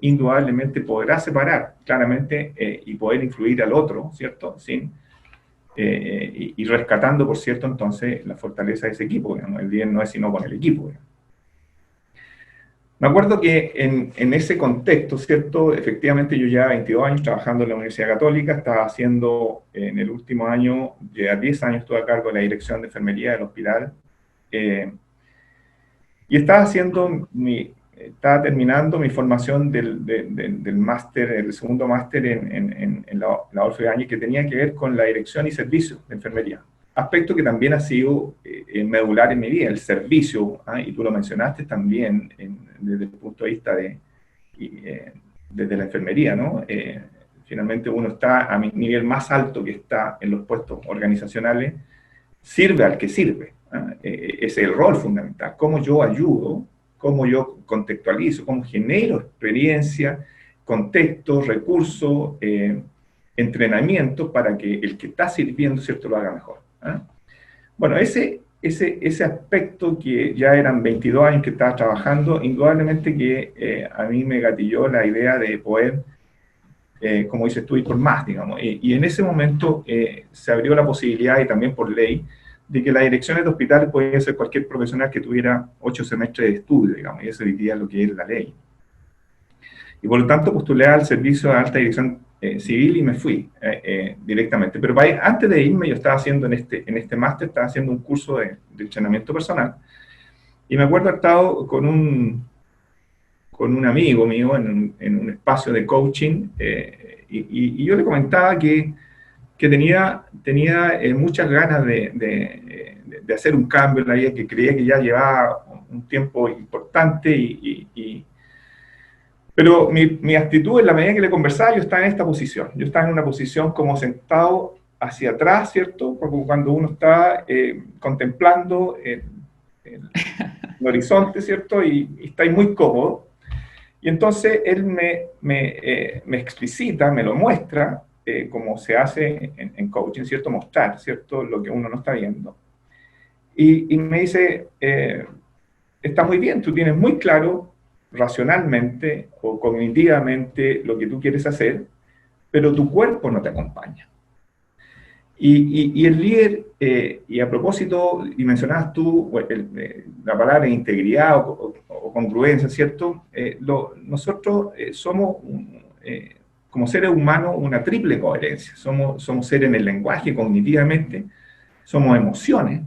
indudablemente podrá separar claramente y poder influir al otro, ¿cierto? Y rescatando, por cierto, entonces la fortaleza de ese equipo. Digamos. El líder no es sino con el equipo. Digamos. Me acuerdo que en ese contexto, ¿cierto? Efectivamente, yo ya 22 años trabajando en la Universidad Católica, estaba haciendo en el último año, ya 10 años estuve a cargo de la dirección de enfermería del hospital, y estaba terminando mi formación del máster, el segundo máster en la Adolfo Ibáñez, que tenía que ver con la dirección y servicio de enfermería. Aspecto que también ha sido medular en mi vida, el servicio, y tú lo mencionaste también desde el punto de vista desde la enfermería, ¿no? Finalmente uno está a mi nivel más alto que está en los puestos organizacionales, sirve al que sirve. Es el rol fundamental, cómo yo ayudo, cómo yo contextualizo, cómo genero experiencia, contexto, recursos, entrenamiento para que el que está sirviendo, ¿cierto?, lo haga mejor. Bueno, ese aspecto que ya eran 22 años que estaba trabajando, indudablemente que a mí me gatilló la idea de poder, como dices tú, ir por más, digamos. Y en ese momento se abrió la posibilidad, y también por ley, de que las direcciones de hospitales podía ser cualquier profesional que tuviera 8 semestres de estudio, digamos, y eso diría lo que es la ley. Y por lo tanto postulé al servicio de alta dirección civil y me fui directamente. Pero antes de irme yo estaba haciendo en este máster, estaba haciendo un curso de entrenamiento personal. Y me acuerdo haber estado con un amigo mío en un espacio de coaching y yo le comentaba que tenía muchas ganas de hacer un cambio en la vida, que creía que ya llevaba un tiempo importante y Pero mi actitud, en la medida que le conversaba, yo estaba en esta posición. Yo estaba en una posición como sentado hacia atrás, ¿cierto? Como cuando uno está contemplando el horizonte, ¿cierto? Y está ahí muy cómodo. Y entonces él me explicita, me lo muestra, como se hace en coaching, ¿cierto? Mostrar, ¿cierto? Lo que uno no está viendo. Y me dice, está muy bien, tú tienes muy claro racionalmente o cognitivamente lo que tú quieres hacer, pero tu cuerpo no te acompaña. Y el líder, y a propósito, y mencionabas tú la palabra integridad o congruencia, ¿cierto? Nosotros somos, como seres humanos, una triple coherencia. Somos seres en el lenguaje, cognitivamente, somos emociones,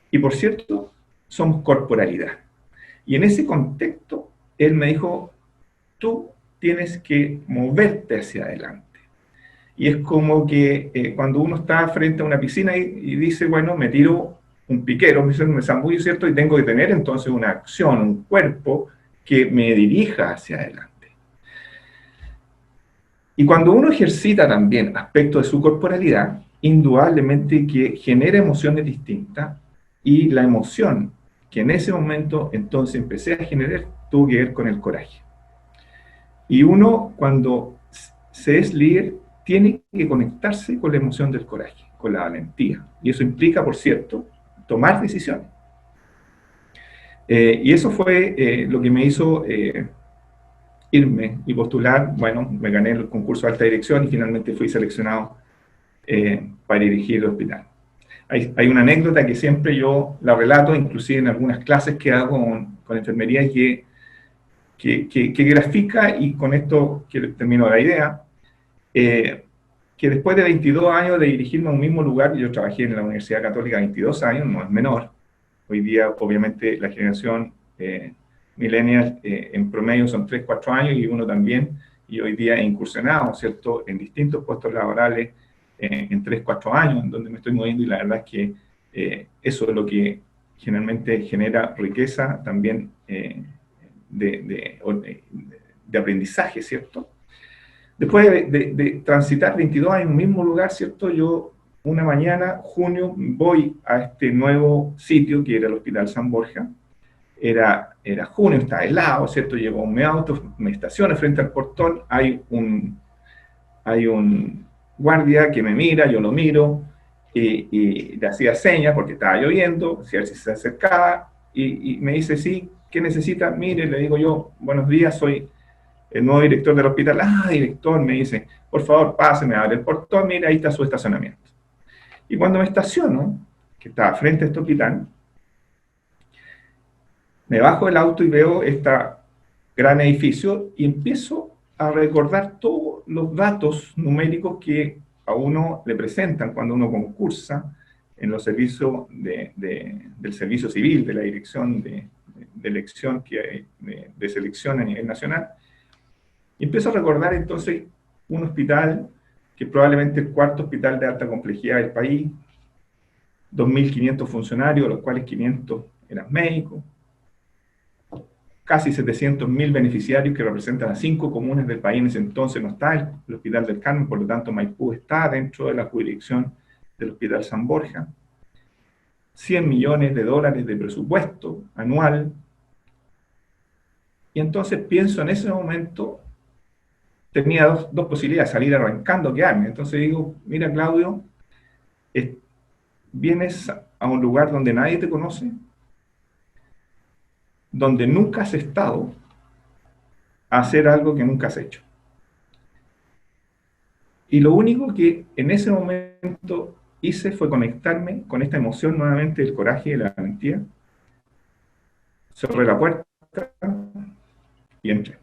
y por cierto, somos corporalidad. Y en ese contexto, él me dijo, tú tienes que moverte hacia adelante. Y es como que cuando uno está frente a una piscina y dice, bueno, me tiro un piquero, me zambullo, ¿cierto? Y tengo que tener entonces una acción, un cuerpo que me dirija hacia adelante. Y cuando uno ejercita también aspectos de su corporalidad, indudablemente que genera emociones distintas, y la emoción que en ese momento entonces empecé a generar tuvo que ver con el coraje. Y uno, cuando se es líder, tiene que conectarse con la emoción del coraje, con la valentía. Y eso implica, por cierto, tomar decisiones. Y eso fue lo que me hizo irme y postular. Bueno, me gané el concurso de alta dirección y finalmente fui seleccionado para dirigir el hospital. Hay una anécdota que siempre yo la relato, inclusive en algunas clases que hago con enfermería, que grafica, y con esto termino la idea, que después de 22 años de dirigirme a un mismo lugar, yo trabajé en la Universidad Católica 22 años, no es menor. Hoy día, obviamente, la generación millennial en promedio son 3, 4 años, y uno también, y hoy día he incursionado, ¿cierto?, en distintos puestos laborales en 3, 4 años, en donde me estoy moviendo, y la verdad es que eso es lo que generalmente genera riqueza también de aprendizaje, ¿cierto? Después de transitar 22 años en un mismo lugar, ¿cierto? Yo, una mañana, junio, voy a este nuevo sitio que era el Hospital San Borja. Era junio, estaba helado, ¿cierto? Llego a mi auto, me estaciono frente al portón, hay un guardia que me mira, yo lo miro, y le hacía señas porque estaba lloviendo, si él se acercaba, y me dice, sí, ¿qué necesita? Mire, le digo yo, buenos días, soy el nuevo director del hospital. Ah, director, me dice, por favor, pase, me abre el portón, mira, ahí está su estacionamiento. Y cuando me estaciono, que estaba frente a este hospital, me bajo del auto y veo este gran edificio y empiezo a recordar todos los datos numéricos que a uno le presentan cuando uno concursa en los servicios del servicio civil, de la dirección de elección que hay, de selección a nivel nacional. Y empiezo a recordar entonces un hospital que probablemente el cuarto hospital de alta complejidad del país, 2.500 funcionarios, de los cuales 500 eran médicos, casi 700.000 beneficiarios que representan a 5 comunas del país. En ese entonces no está el Hospital del Carmen, por lo tanto Maipú está dentro de la jurisdicción del Hospital San Borja. 100 millones de dólares de presupuesto anual. Y entonces pienso en ese momento, tenía dos posibilidades, salir arrancando o quedarme. Entonces digo, mira Claudio, vienes a un lugar donde nadie te conoce, donde nunca has estado, a hacer algo que nunca has hecho. Y lo único que en ese momento hice fue conectarme con esta emoción nuevamente del coraje y de la valentía. Cerré la puerta y entré.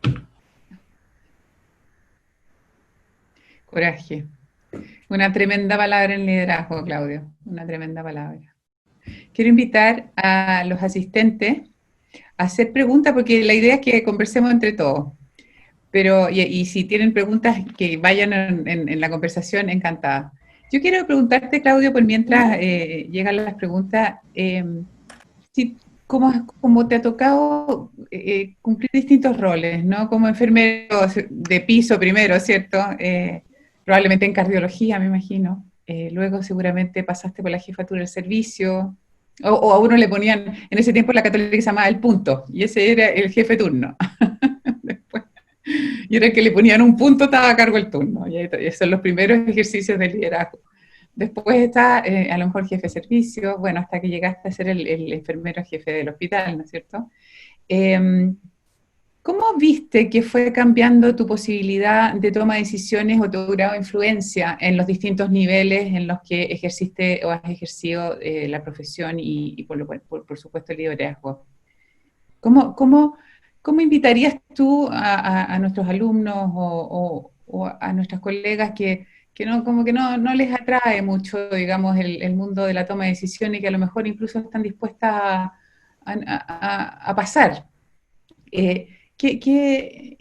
Coraje. Una tremenda palabra en liderazgo, Claudio. Una tremenda palabra. Quiero invitar a los asistentes a hacer preguntas, porque la idea es que conversemos entre todos. Pero, y si tienen preguntas, que vayan en la conversación, encantada. Yo quiero preguntarte, Claudio, por mientras llegan las preguntas, si como te ha tocado cumplir distintos roles, ¿no? Como enfermero de piso primero, ¿cierto? Probablemente en cardiología, me imagino. Luego seguramente pasaste por la jefatura del servicio, o a uno le ponían, en ese tiempo la católica se llamaba el punto, y ese era el jefe turno. Después, y era el que le ponían un punto, estaba a cargo el turno. Y esos son los primeros ejercicios de liderazgo. Después está a lo mejor jefe de servicio, bueno, hasta que llegaste a ser el enfermero jefe del hospital, ¿no es cierto? ¿Cómo viste que fue cambiando tu posibilidad de toma de decisiones o tu grado de influencia en los distintos niveles en los que ejerciste o has ejercido la profesión y por supuesto el liderazgo? ¿Cómo invitarías tú a nuestros alumnos o a nuestras colegas que no, como que no les atrae mucho, digamos, el mundo de la toma de decisiones y que a lo mejor incluso están dispuestas a pasar? Eh, ¿qué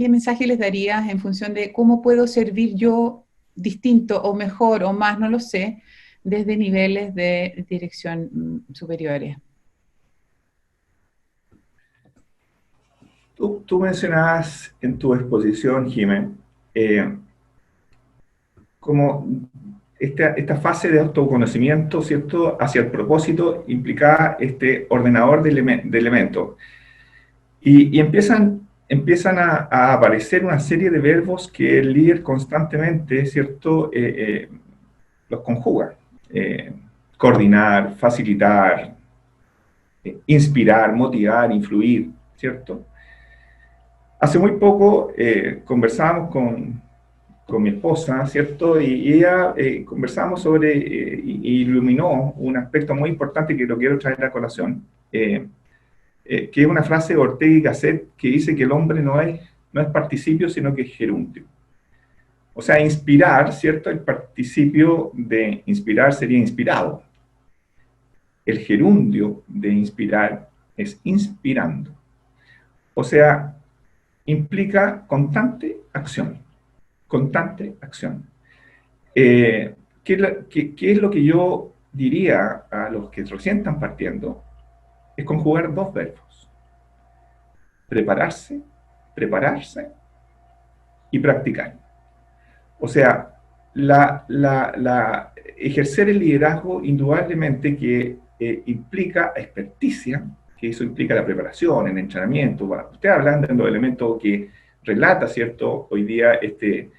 mensaje les darías en función de cómo puedo servir yo distinto o mejor o más, no lo sé, desde niveles de dirección superiores? Tú mencionabas en tu exposición, Jimé, como esta fase de autoconocimiento, ¿cierto?, hacia el propósito implicaba este ordenador de elementos. Y empiezan a aparecer una serie de verbos que el líder constantemente, ¿cierto?, los conjuga. Coordinar, facilitar, inspirar, motivar, influir, ¿cierto? Hace muy poco conversábamos con mi esposa, ¿cierto? Y ella conversamos sobre, iluminó un aspecto muy importante que lo quiero traer a colación, que es una frase de Ortega y Gasset que dice que el hombre no es participio, sino que es gerundio. O sea, inspirar, ¿cierto? El participio de inspirar sería inspirado. El gerundio de inspirar es inspirando. O sea, implica constante acción. Constante acción. ¿Qué es lo que yo diría a los que recién están partiendo? Es conjugar dos verbos. Prepararse, prepararse y practicar. O sea, ejercer el liderazgo indudablemente que implica experticia, que eso implica la preparación, el entrenamiento. Bueno, usted hablando de los elementos que relata, ¿cierto?, hoy día este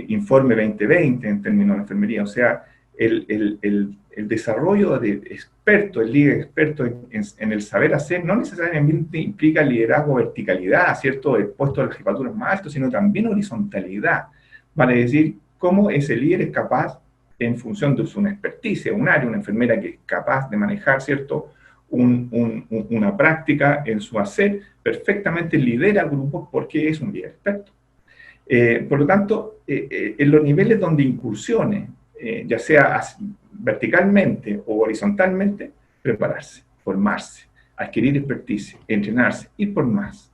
informe 2020 en términos de enfermería, o sea, el desarrollo de experto, el líder experto en el saber hacer, no necesariamente implica liderazgo verticalidad, ¿cierto?, el puesto de jefatura más alto, sino también horizontalidad. Vale decir, cómo ese líder es capaz, en función de su experticia, un área, una enfermera que es capaz de manejar, ¿cierto?, una práctica en su hacer, perfectamente lidera grupos porque es un líder experto. Por lo tanto, en los niveles donde incursione, ya sea verticalmente o horizontalmente, prepararse, formarse, adquirir experticia, entrenarse, ir por más,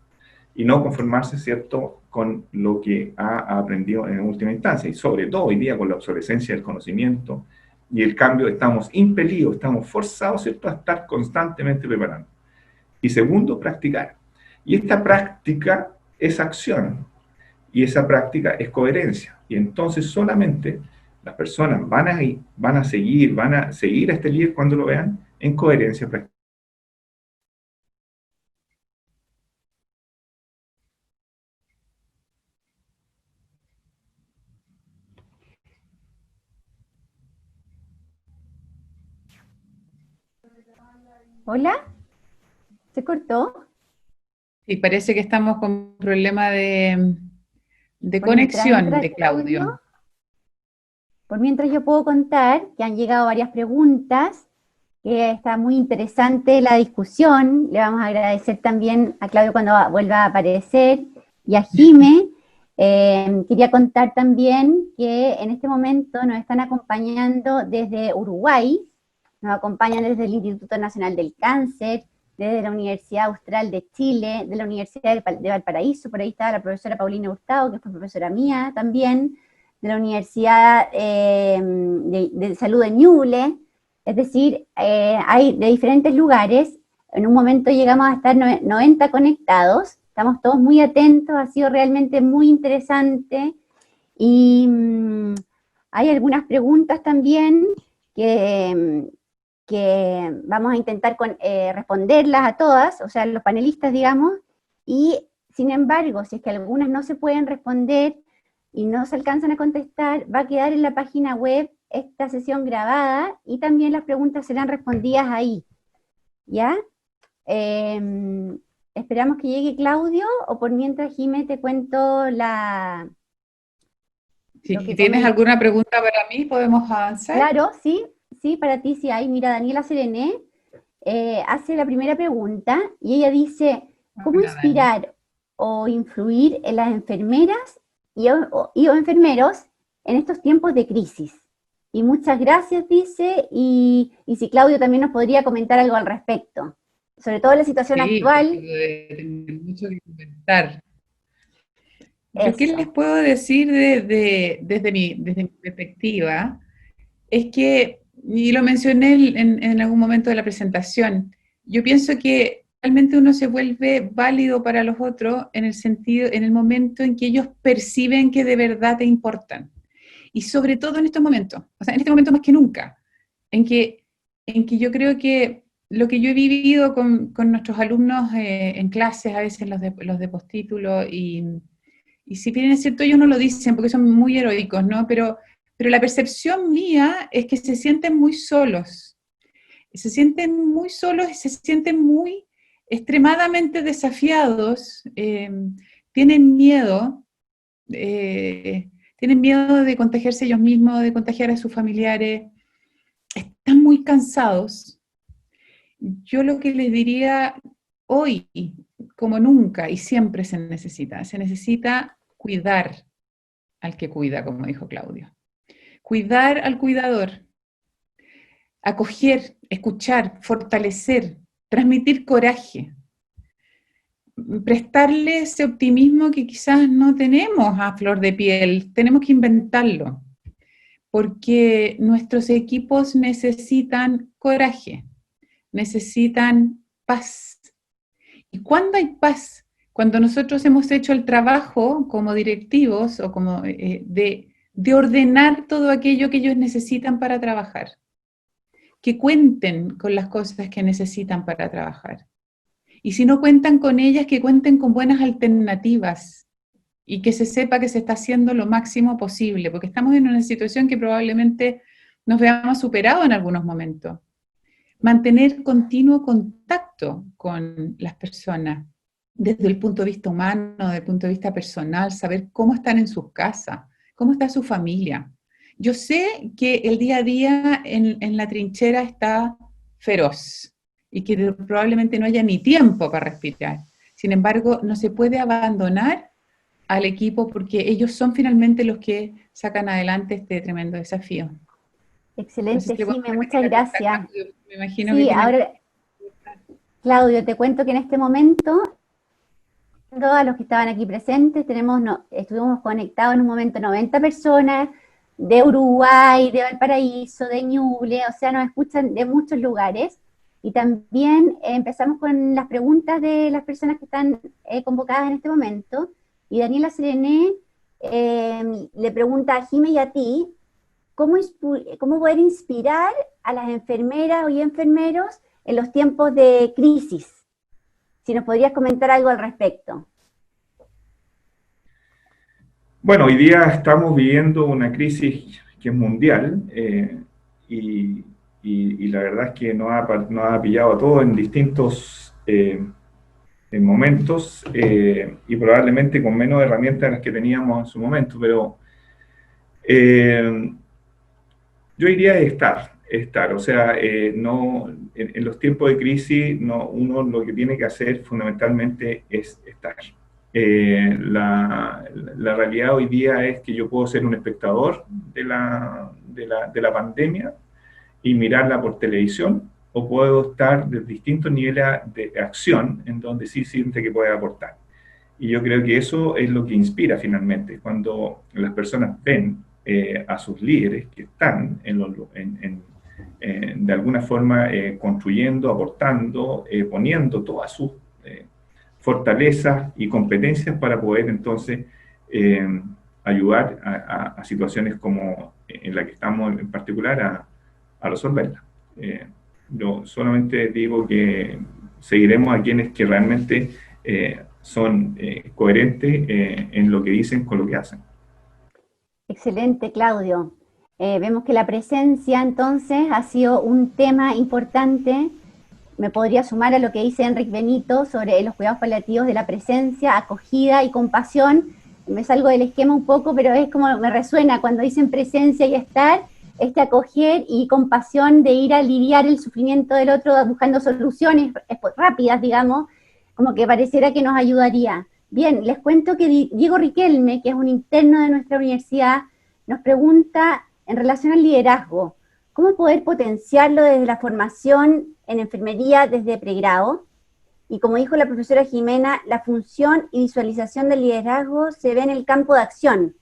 y no conformarse, ¿cierto?, con lo que ha aprendido en última instancia, y sobre todo hoy día con la obsolescencia del conocimiento y el cambio, estamos impelidos, estamos forzados, ¿cierto?, a estar constantemente preparando. Y segundo, practicar. Y esta práctica es acción, y esa práctica es coherencia. Y entonces solamente las personas van a seguir a este líder cuando lo vean en coherencia práctica. ¿Hola? ¿Se cortó? Sí, parece que estamos con un problema de Por conexión mientras, de Claudio. por mientras yo puedo contar que han llegado varias preguntas, que está muy interesante la discusión. Le vamos a agradecer también a Claudio cuando vuelva a aparecer y a Jime. Quería contar también que en este momento nos están acompañando desde Uruguay, nos acompañan desde el Instituto Nacional del Cáncer, desde la Universidad Austral de Chile, de la Universidad de Valparaíso, por ahí estaba la profesora Paulina Hurtado, que fue profesora mía también, de la Universidad de Salud de Ñuble, Es decir, hay de diferentes lugares. En un momento llegamos a estar 90 conectados. Estamos todos muy atentos. Ha sido realmente muy interesante. Y hay algunas preguntas también que, que vamos a intentar responderlas a todas, o sea, los panelistas, digamos. Y sin embargo, si es que algunas no se pueden responder y no se alcanzan a contestar, va a quedar en la página web esta sesión grabada y también las preguntas serán respondidas ahí, ¿ya? Esperamos que llegue Claudio, o por mientras, Jimé, te cuento Si lo que tienes comenta. alguna pregunta para mí, podemos avanzar. Claro, sí, sí, para ti sí hay. Mira, Daniela Serené hace la primera pregunta y ella dice, ¿cómo Hola, Dani. inspirar o influir en las enfermeras o enfermeros en estos tiempos de crisis? Y muchas gracias, dice, y si Claudio también nos podría comentar algo al respecto, sobre todo en la situación Sí, porque actual, tengo mucho que comentar. Yo qué les eso. puedo decir desde mi perspectiva, es que, y lo mencioné en algún momento de la presentación, yo pienso que realmente uno se vuelve válido para los otros en el sentido, en el momento en que ellos perciben que de verdad te importan. Y sobre todo en estos momentos, o sea, en este momento más que nunca, en que, en que yo creo que lo que yo he vivido con nuestros alumnos en clases, a veces los de postítulo, y si bien es cierto, ellos no lo dicen porque son muy heroicos, ¿no? Pero la percepción mía es que se sienten muy solos. Se sienten muy solos y se sienten muy extremadamente desafiados. Tienen miedo, tienen miedo de contagiarse ellos mismos, de contagiar a sus familiares. Están muy cansados. Yo lo que les diría hoy, como nunca y siempre se necesita cuidar al que cuida, como dijo Claudio. Cuidar al cuidador, acoger, escuchar, fortalecer, transmitir coraje, prestarle ese optimismo que quizás no tenemos a flor de piel, tenemos que inventarlo, porque nuestros equipos necesitan coraje, necesitan paz. ¿Y cuándo hay paz? Cuando nosotros hemos hecho el trabajo como directivos o como de ordenar todo aquello que ellos necesitan para trabajar, que cuenten con las cosas que necesitan para trabajar. Y si no cuentan con ellas, que cuenten con buenas alternativas y que se sepa que se está haciendo lo máximo posible, porque estamos en una situación que probablemente nos veamos superados en algunos momentos. Mantener continuo contacto con las personas, desde el punto de vista humano, desde el punto de vista personal, saber cómo están en sus casas, cómo está su familia. Yo sé que el día a día en la trinchera está feroz y que probablemente no haya ni tiempo para respirar. Sin embargo, no se puede abandonar al equipo porque ellos son finalmente los que sacan adelante este tremendo desafío. No sé Excelente, si le podemos Jimé, repetir muchas la pregunta, gracias. Claudio. Me imagino que Sí, tiene... ahora, Claudio, te cuento que en este momento a los que estaban aquí presentes, estuvimos conectados en un momento 90 personas de Uruguay, de Valparaíso, de Ñuble, o sea, nos escuchan de muchos lugares. Y también empezamos con las preguntas de las personas que están convocadas en este momento. Y Daniela Serené le pregunta a Jimé y a ti, ¿cómo poder inspirar a las enfermeras y enfermeros en los tiempos de crisis? Si nos podrías comentar algo al respecto. Bueno, hoy día estamos viviendo una crisis que es mundial y, y la verdad es que nos ha pillado a todos en distintos en momentos y probablemente con menos herramientas de las que teníamos en su momento, pero eh, yo diría estar, o sea, no, en los tiempos de crisis no, uno lo que tiene que hacer fundamentalmente es estar. La realidad hoy día es que yo puedo ser un espectador de la pandemia y mirarla por televisión, o puedo estar de distintos niveles de acción en donde sí siente que puede aportar. Y yo creo que eso es lo que inspira finalmente, cuando las personas ven a sus líderes que están de alguna forma construyendo, aportando, poniendo todas sus fortalezas y competencias para poder entonces ayudar a situaciones como en la que estamos en particular a resolverlas. Yo solamente digo que seguiremos a quienes que realmente son coherentes en lo que dicen con lo que hacen. Excelente, Claudio. Vemos que la presencia entonces ha sido un tema importante. Me podría sumar a lo que dice Enrique Benito sobre los cuidados paliativos de la presencia, acogida y compasión. Me salgo del esquema un poco, pero es como me resuena cuando dicen presencia y estar, acoger y compasión de ir a aliviar el sufrimiento del otro buscando soluciones rápidas, digamos, como que pareciera que nos ayudaría. Bien, les cuento que Diego Riquelme, que es un interno de nuestra universidad, nos pregunta en relación al liderazgo, ¿cómo poder potenciarlo desde la formación en enfermería desde pregrado? Y como dijo la profesora Jimena, la función y visualización del liderazgo se ve en el campo de acción.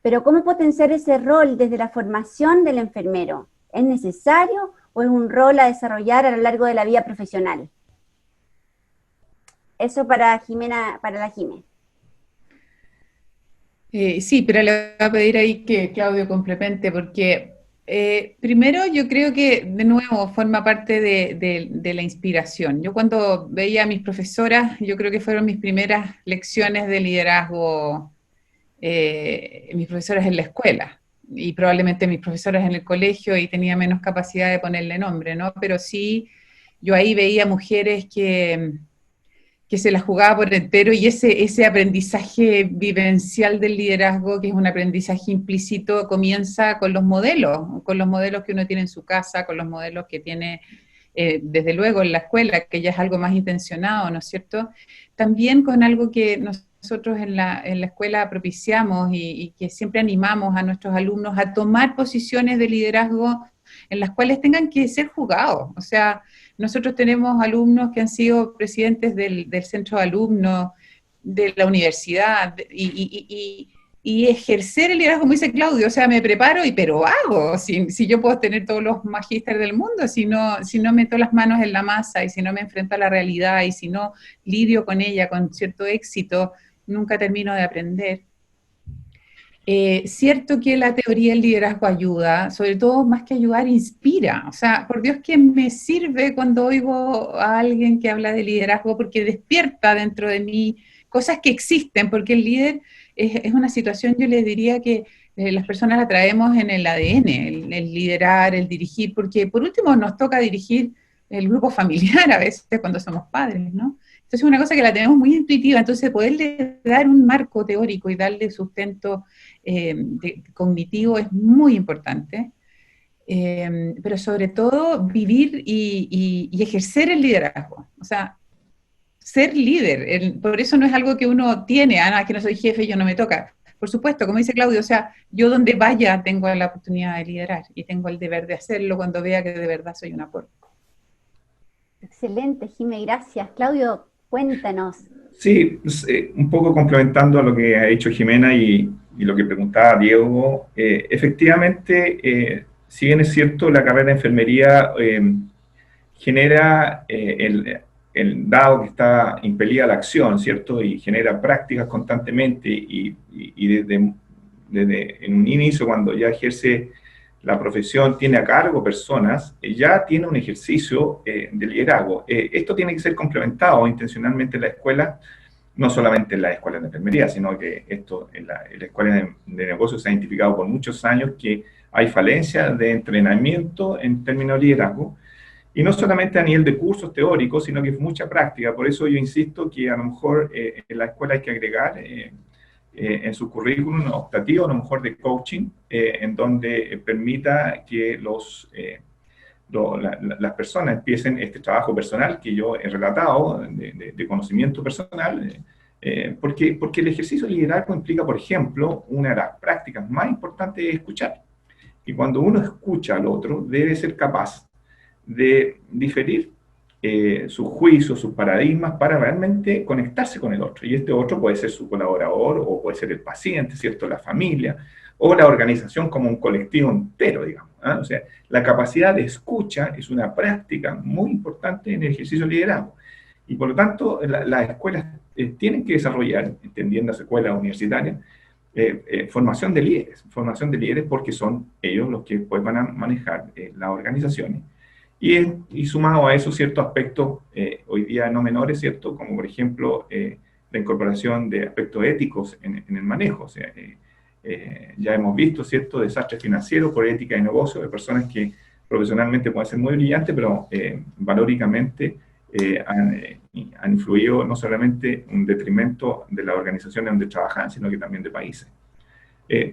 Pero ¿cómo potenciar ese rol desde la formación del enfermero? ¿Es necesario o es un rol a desarrollar a lo largo de la vida profesional? Eso para Jimena, para la Jimena. Sí, pero le voy a pedir ahí que Claudio complemente, porque primero yo creo que, de nuevo, forma parte de la inspiración. Yo cuando veía a mis profesoras, yo creo que fueron mis primeras lecciones de liderazgo, mis profesoras en la escuela, y probablemente mis profesoras en el colegio, y tenía menos capacidad de ponerle nombre, ¿no? Pero sí, yo ahí veía mujeres que se la jugaba por entero, y ese aprendizaje vivencial del liderazgo, que es un aprendizaje implícito, comienza con los modelos que uno tiene en su casa, con los modelos que tiene desde luego en la escuela, que ya es algo más intencionado, ¿no es cierto? También con algo que nosotros en la escuela propiciamos y que siempre animamos a nuestros alumnos a tomar posiciones de liderazgo en las cuales tengan que ser jugados. O sea, nosotros tenemos alumnos que han sido presidentes del centro de alumnos, de la universidad, y ejercer el liderazgo, como dice Claudio, o sea, me preparo pero hago, si yo puedo tener todos los magísteres del mundo, si no meto las manos en la masa, y si no me enfrento a la realidad, y si no lidio con ella con cierto éxito, nunca termino de aprender. Cierto que la teoría del liderazgo ayuda, sobre todo más que ayudar, inspira. O sea, por Dios que me sirve cuando oigo a alguien que habla de liderazgo, porque despierta dentro de mí cosas que existen, porque el líder es una situación, yo les diría que las personas la traemos en el ADN, el liderar, el dirigir, porque por último nos toca dirigir el grupo familiar a veces cuando somos padres, ¿no? Entonces es una cosa que la tenemos muy intuitiva, entonces poderle dar un marco teórico y darle sustento cognitivo es muy importante, pero sobre todo vivir y ejercer el liderazgo, o sea, ser líder. Por eso no es algo que uno tiene, que no soy jefe, yo no me toca. Por supuesto, como dice Claudio, o sea, yo donde vaya tengo la oportunidad de liderar y tengo el deber de hacerlo cuando vea que de verdad soy un aporte. Excelente, Jimé, gracias. Claudio, cuéntanos. Sí, un poco complementando a lo que ha dicho Jimena y lo que preguntaba Diego, efectivamente, si bien es cierto, la carrera de enfermería genera, dado que está impelida a la acción, ¿cierto? Y genera prácticas constantemente y desde en un inicio, cuando ya ejerce la profesión, tiene a cargo personas, ya tiene un ejercicio de liderazgo. Esto tiene que ser complementado intencionalmente en la escuela, no solamente en las escuelas de enfermería, sino que esto en la escuela de negocios se ha identificado por muchos años que hay falencia de entrenamiento en términos de liderazgo, y no solamente a nivel de cursos teóricos, sino que es mucha práctica. Por eso yo insisto que a lo mejor en la escuela hay que agregar en su currículum optativo, a lo mejor de coaching, en donde permita que las personas empiecen este trabajo personal que yo he relatado, de conocimiento personal, porque el ejercicio de liderazgo implica, por ejemplo, una de las prácticas más importantes es escuchar. Y cuando uno escucha al otro, debe ser capaz de diferir sus juicios, sus paradigmas, para realmente conectarse con el otro. Y este otro puede ser su colaborador, o puede ser el paciente, ¿cierto?, la familia, o la organización como un colectivo entero, digamos. ¿ah? O sea, la capacidad de escucha es una práctica muy importante en el ejercicio de liderazgo. Y por lo tanto, las escuelas tienen que desarrollar, entendiendo las escuelas universitarias, formación de líderes porque son ellos los que pues, van a manejar las organizaciones. Y sumado a eso ciertos aspectos hoy día no menores, ¿cierto? Como por ejemplo la incorporación de aspectos éticos en el manejo. O sea, ya hemos visto, ¿cierto? Desastres financieros por ética de negocio de personas que profesionalmente pueden ser muy brillantes, pero valóricamente han influido no solamente en detrimento de las organizaciones donde trabajan, sino que también de países.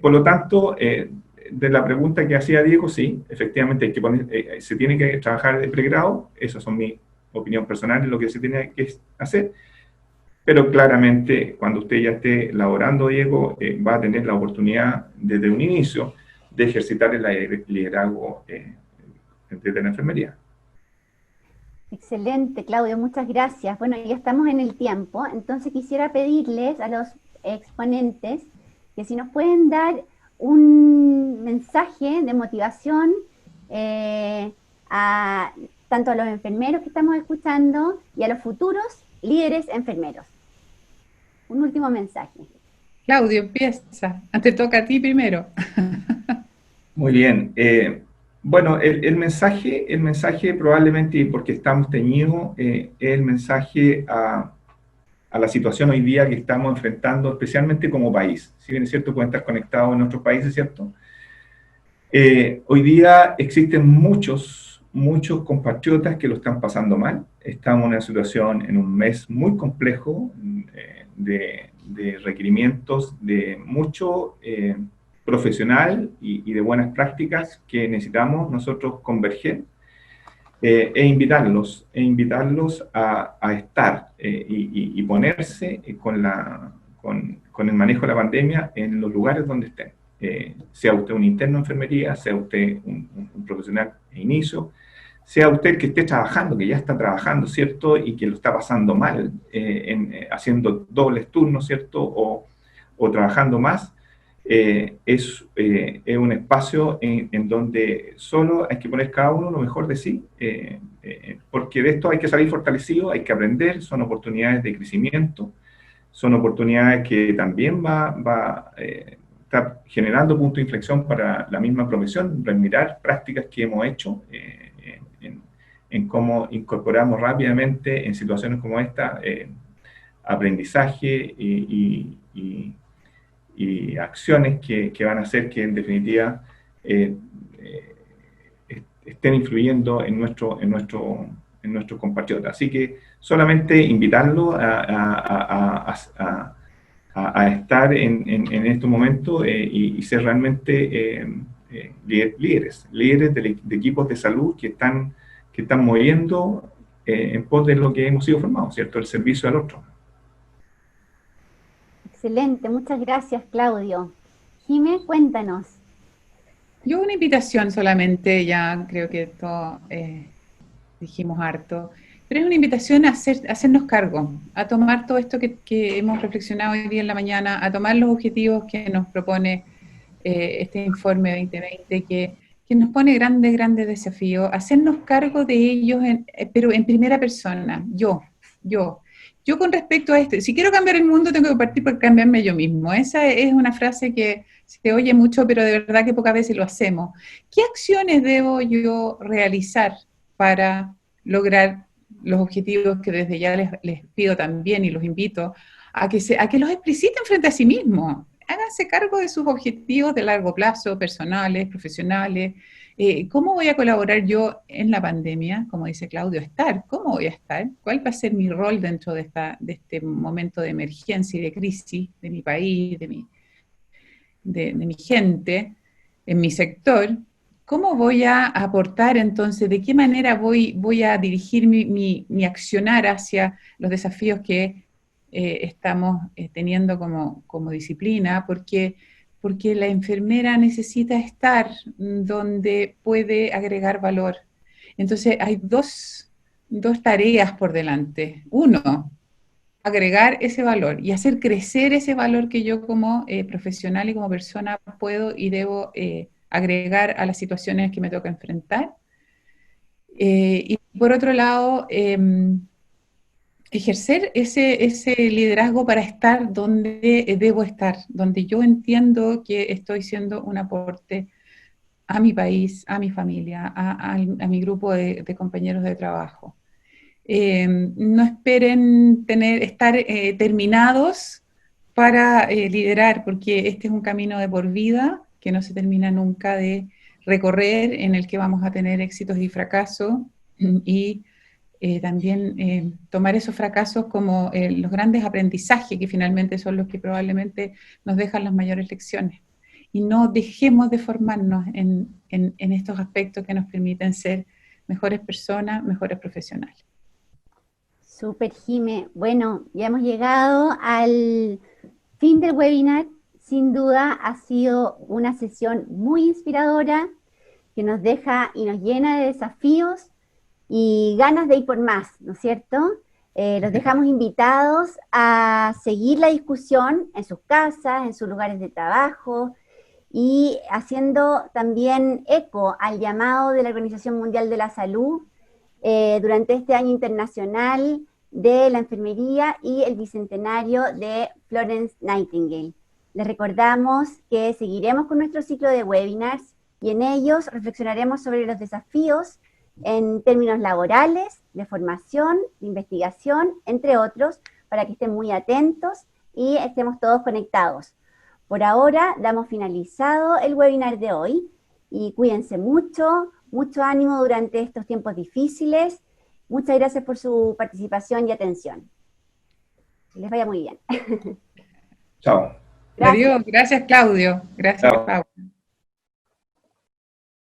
Por lo tanto, de la pregunta que hacía Diego, sí, efectivamente hay que se tiene que trabajar de pregrado, esas son mis opiniones personales, lo que se tiene que hacer, pero claramente cuando usted ya esté laborando, Diego, va a tener la oportunidad desde un inicio de ejercitar el liderazgo desde la enfermería. Excelente, Claudio, muchas gracias. Bueno, ya estamos en el tiempo, entonces quisiera pedirles a los exponentes que si nos pueden dar un mensaje de motivación tanto a los enfermeros que estamos escuchando y a los futuros líderes enfermeros. Un último mensaje. Claudio, empieza. Te toca a ti primero. Muy bien. Bueno, el mensaje probablemente, porque estamos teñidos, es el mensaje a la situación hoy día que estamos enfrentando, especialmente como país. Si bien es cierto, pueden estar conectados en otros países, ¿cierto? Hoy día existen muchos compatriotas que lo están pasando mal. Estamos en una situación, en un mes muy complejo de requerimientos de mucho profesional y de buenas prácticas que necesitamos nosotros converger e invitarlos a estar y ponerse con el manejo de la pandemia en los lugares donde estén. Sea usted un interno de enfermería, sea usted un profesional de inicio, sea usted que esté trabajando, que ya está trabajando, ¿cierto? Y que lo está pasando mal, haciendo dobles turnos, ¿cierto? O trabajando más. Es un espacio en donde solo hay que poner cada uno lo mejor de sí, porque de esto hay que salir fortalecido, hay que aprender, son oportunidades de crecimiento, son oportunidades que también está generando punto de inflexión para la misma profesión, remirar prácticas que hemos hecho en cómo incorporamos rápidamente en situaciones como esta aprendizaje y acciones que van a hacer que en definitiva estén influyendo en nuestros compatriotas. Así que solamente invitarlo a estar en estos momentos y ser realmente líderes de equipos de salud que están moviendo en pos de lo que hemos sido formados, ¿cierto? El servicio al otro. Excelente, muchas gracias, Claudio. Jimé, cuéntanos. Yo una invitación solamente, ya creo que todo dijimos harto, pero es una invitación a hacernos cargo, a tomar todo esto que hemos reflexionado hoy día en la mañana, a tomar los objetivos que nos propone este informe 2020, que nos pone grandes desafíos, hacernos cargo de ellos, pero en primera persona, yo con respecto a esto, si quiero cambiar el mundo tengo que partir por cambiarme yo mismo. Esa es una frase que se oye mucho, pero de verdad que pocas veces lo hacemos. ¿Qué acciones debo yo realizar para lograr los objetivos que desde ya les pido también y los invito a que los expliciten frente a sí mismos? Háganse cargo de sus objetivos de largo plazo, personales, profesionales. ¿Cómo voy a colaborar yo en la pandemia? Como dice Claudio, ¿cómo voy a estar? ¿Cuál va a ser mi rol dentro de este momento de emergencia y de crisis de mi país, de mi gente, en mi sector? ¿Cómo voy a aportar entonces? ¿De qué manera voy a dirigir mi accionar hacia los desafíos que estamos teniendo como disciplina? Porque la enfermera necesita estar donde puede agregar valor. Entonces hay dos tareas por delante. Uno, agregar ese valor y hacer crecer ese valor que yo como profesional y como persona puedo y debo agregar a las situaciones que me toca enfrentar. Y por otro lado, ejercer ese liderazgo para estar donde debo estar, donde yo entiendo que estoy siendo un aporte a mi país, a mi familia, a mi grupo de compañeros de trabajo. No esperen estar terminados para liderar, porque este es un camino de por vida que no se termina nunca de recorrer, en el que vamos a tener éxitos y fracasos, y también tomar esos fracasos como los grandes aprendizajes, que finalmente son los que probablemente nos dejan las mayores lecciones. Y no dejemos de formarnos en estos aspectos que nos permiten ser mejores personas, mejores profesionales. Súper, Jime. Bueno, ya hemos llegado al fin del webinar. Sin duda ha sido una sesión muy inspiradora que nos deja y nos llena de desafíos y ganas de ir por más, ¿no es cierto? Los dejamos invitados a seguir la discusión en sus casas, en sus lugares de trabajo, y haciendo también eco al llamado de la Organización Mundial de la Salud durante este año internacional de la enfermería y el bicentenario de Florence Nightingale. Les recordamos que seguiremos con nuestro ciclo de webinars y en ellos reflexionaremos sobre los desafíos en términos laborales, de formación, de investigación, entre otros, para que estén muy atentos y estemos todos conectados. Por ahora damos finalizado el webinar de hoy y cuídense mucho, mucho ánimo durante estos tiempos difíciles. Muchas gracias por su participación y atención. Que les vaya muy bien. Chao. Adiós, gracias Claudio, gracias Chao. Paula.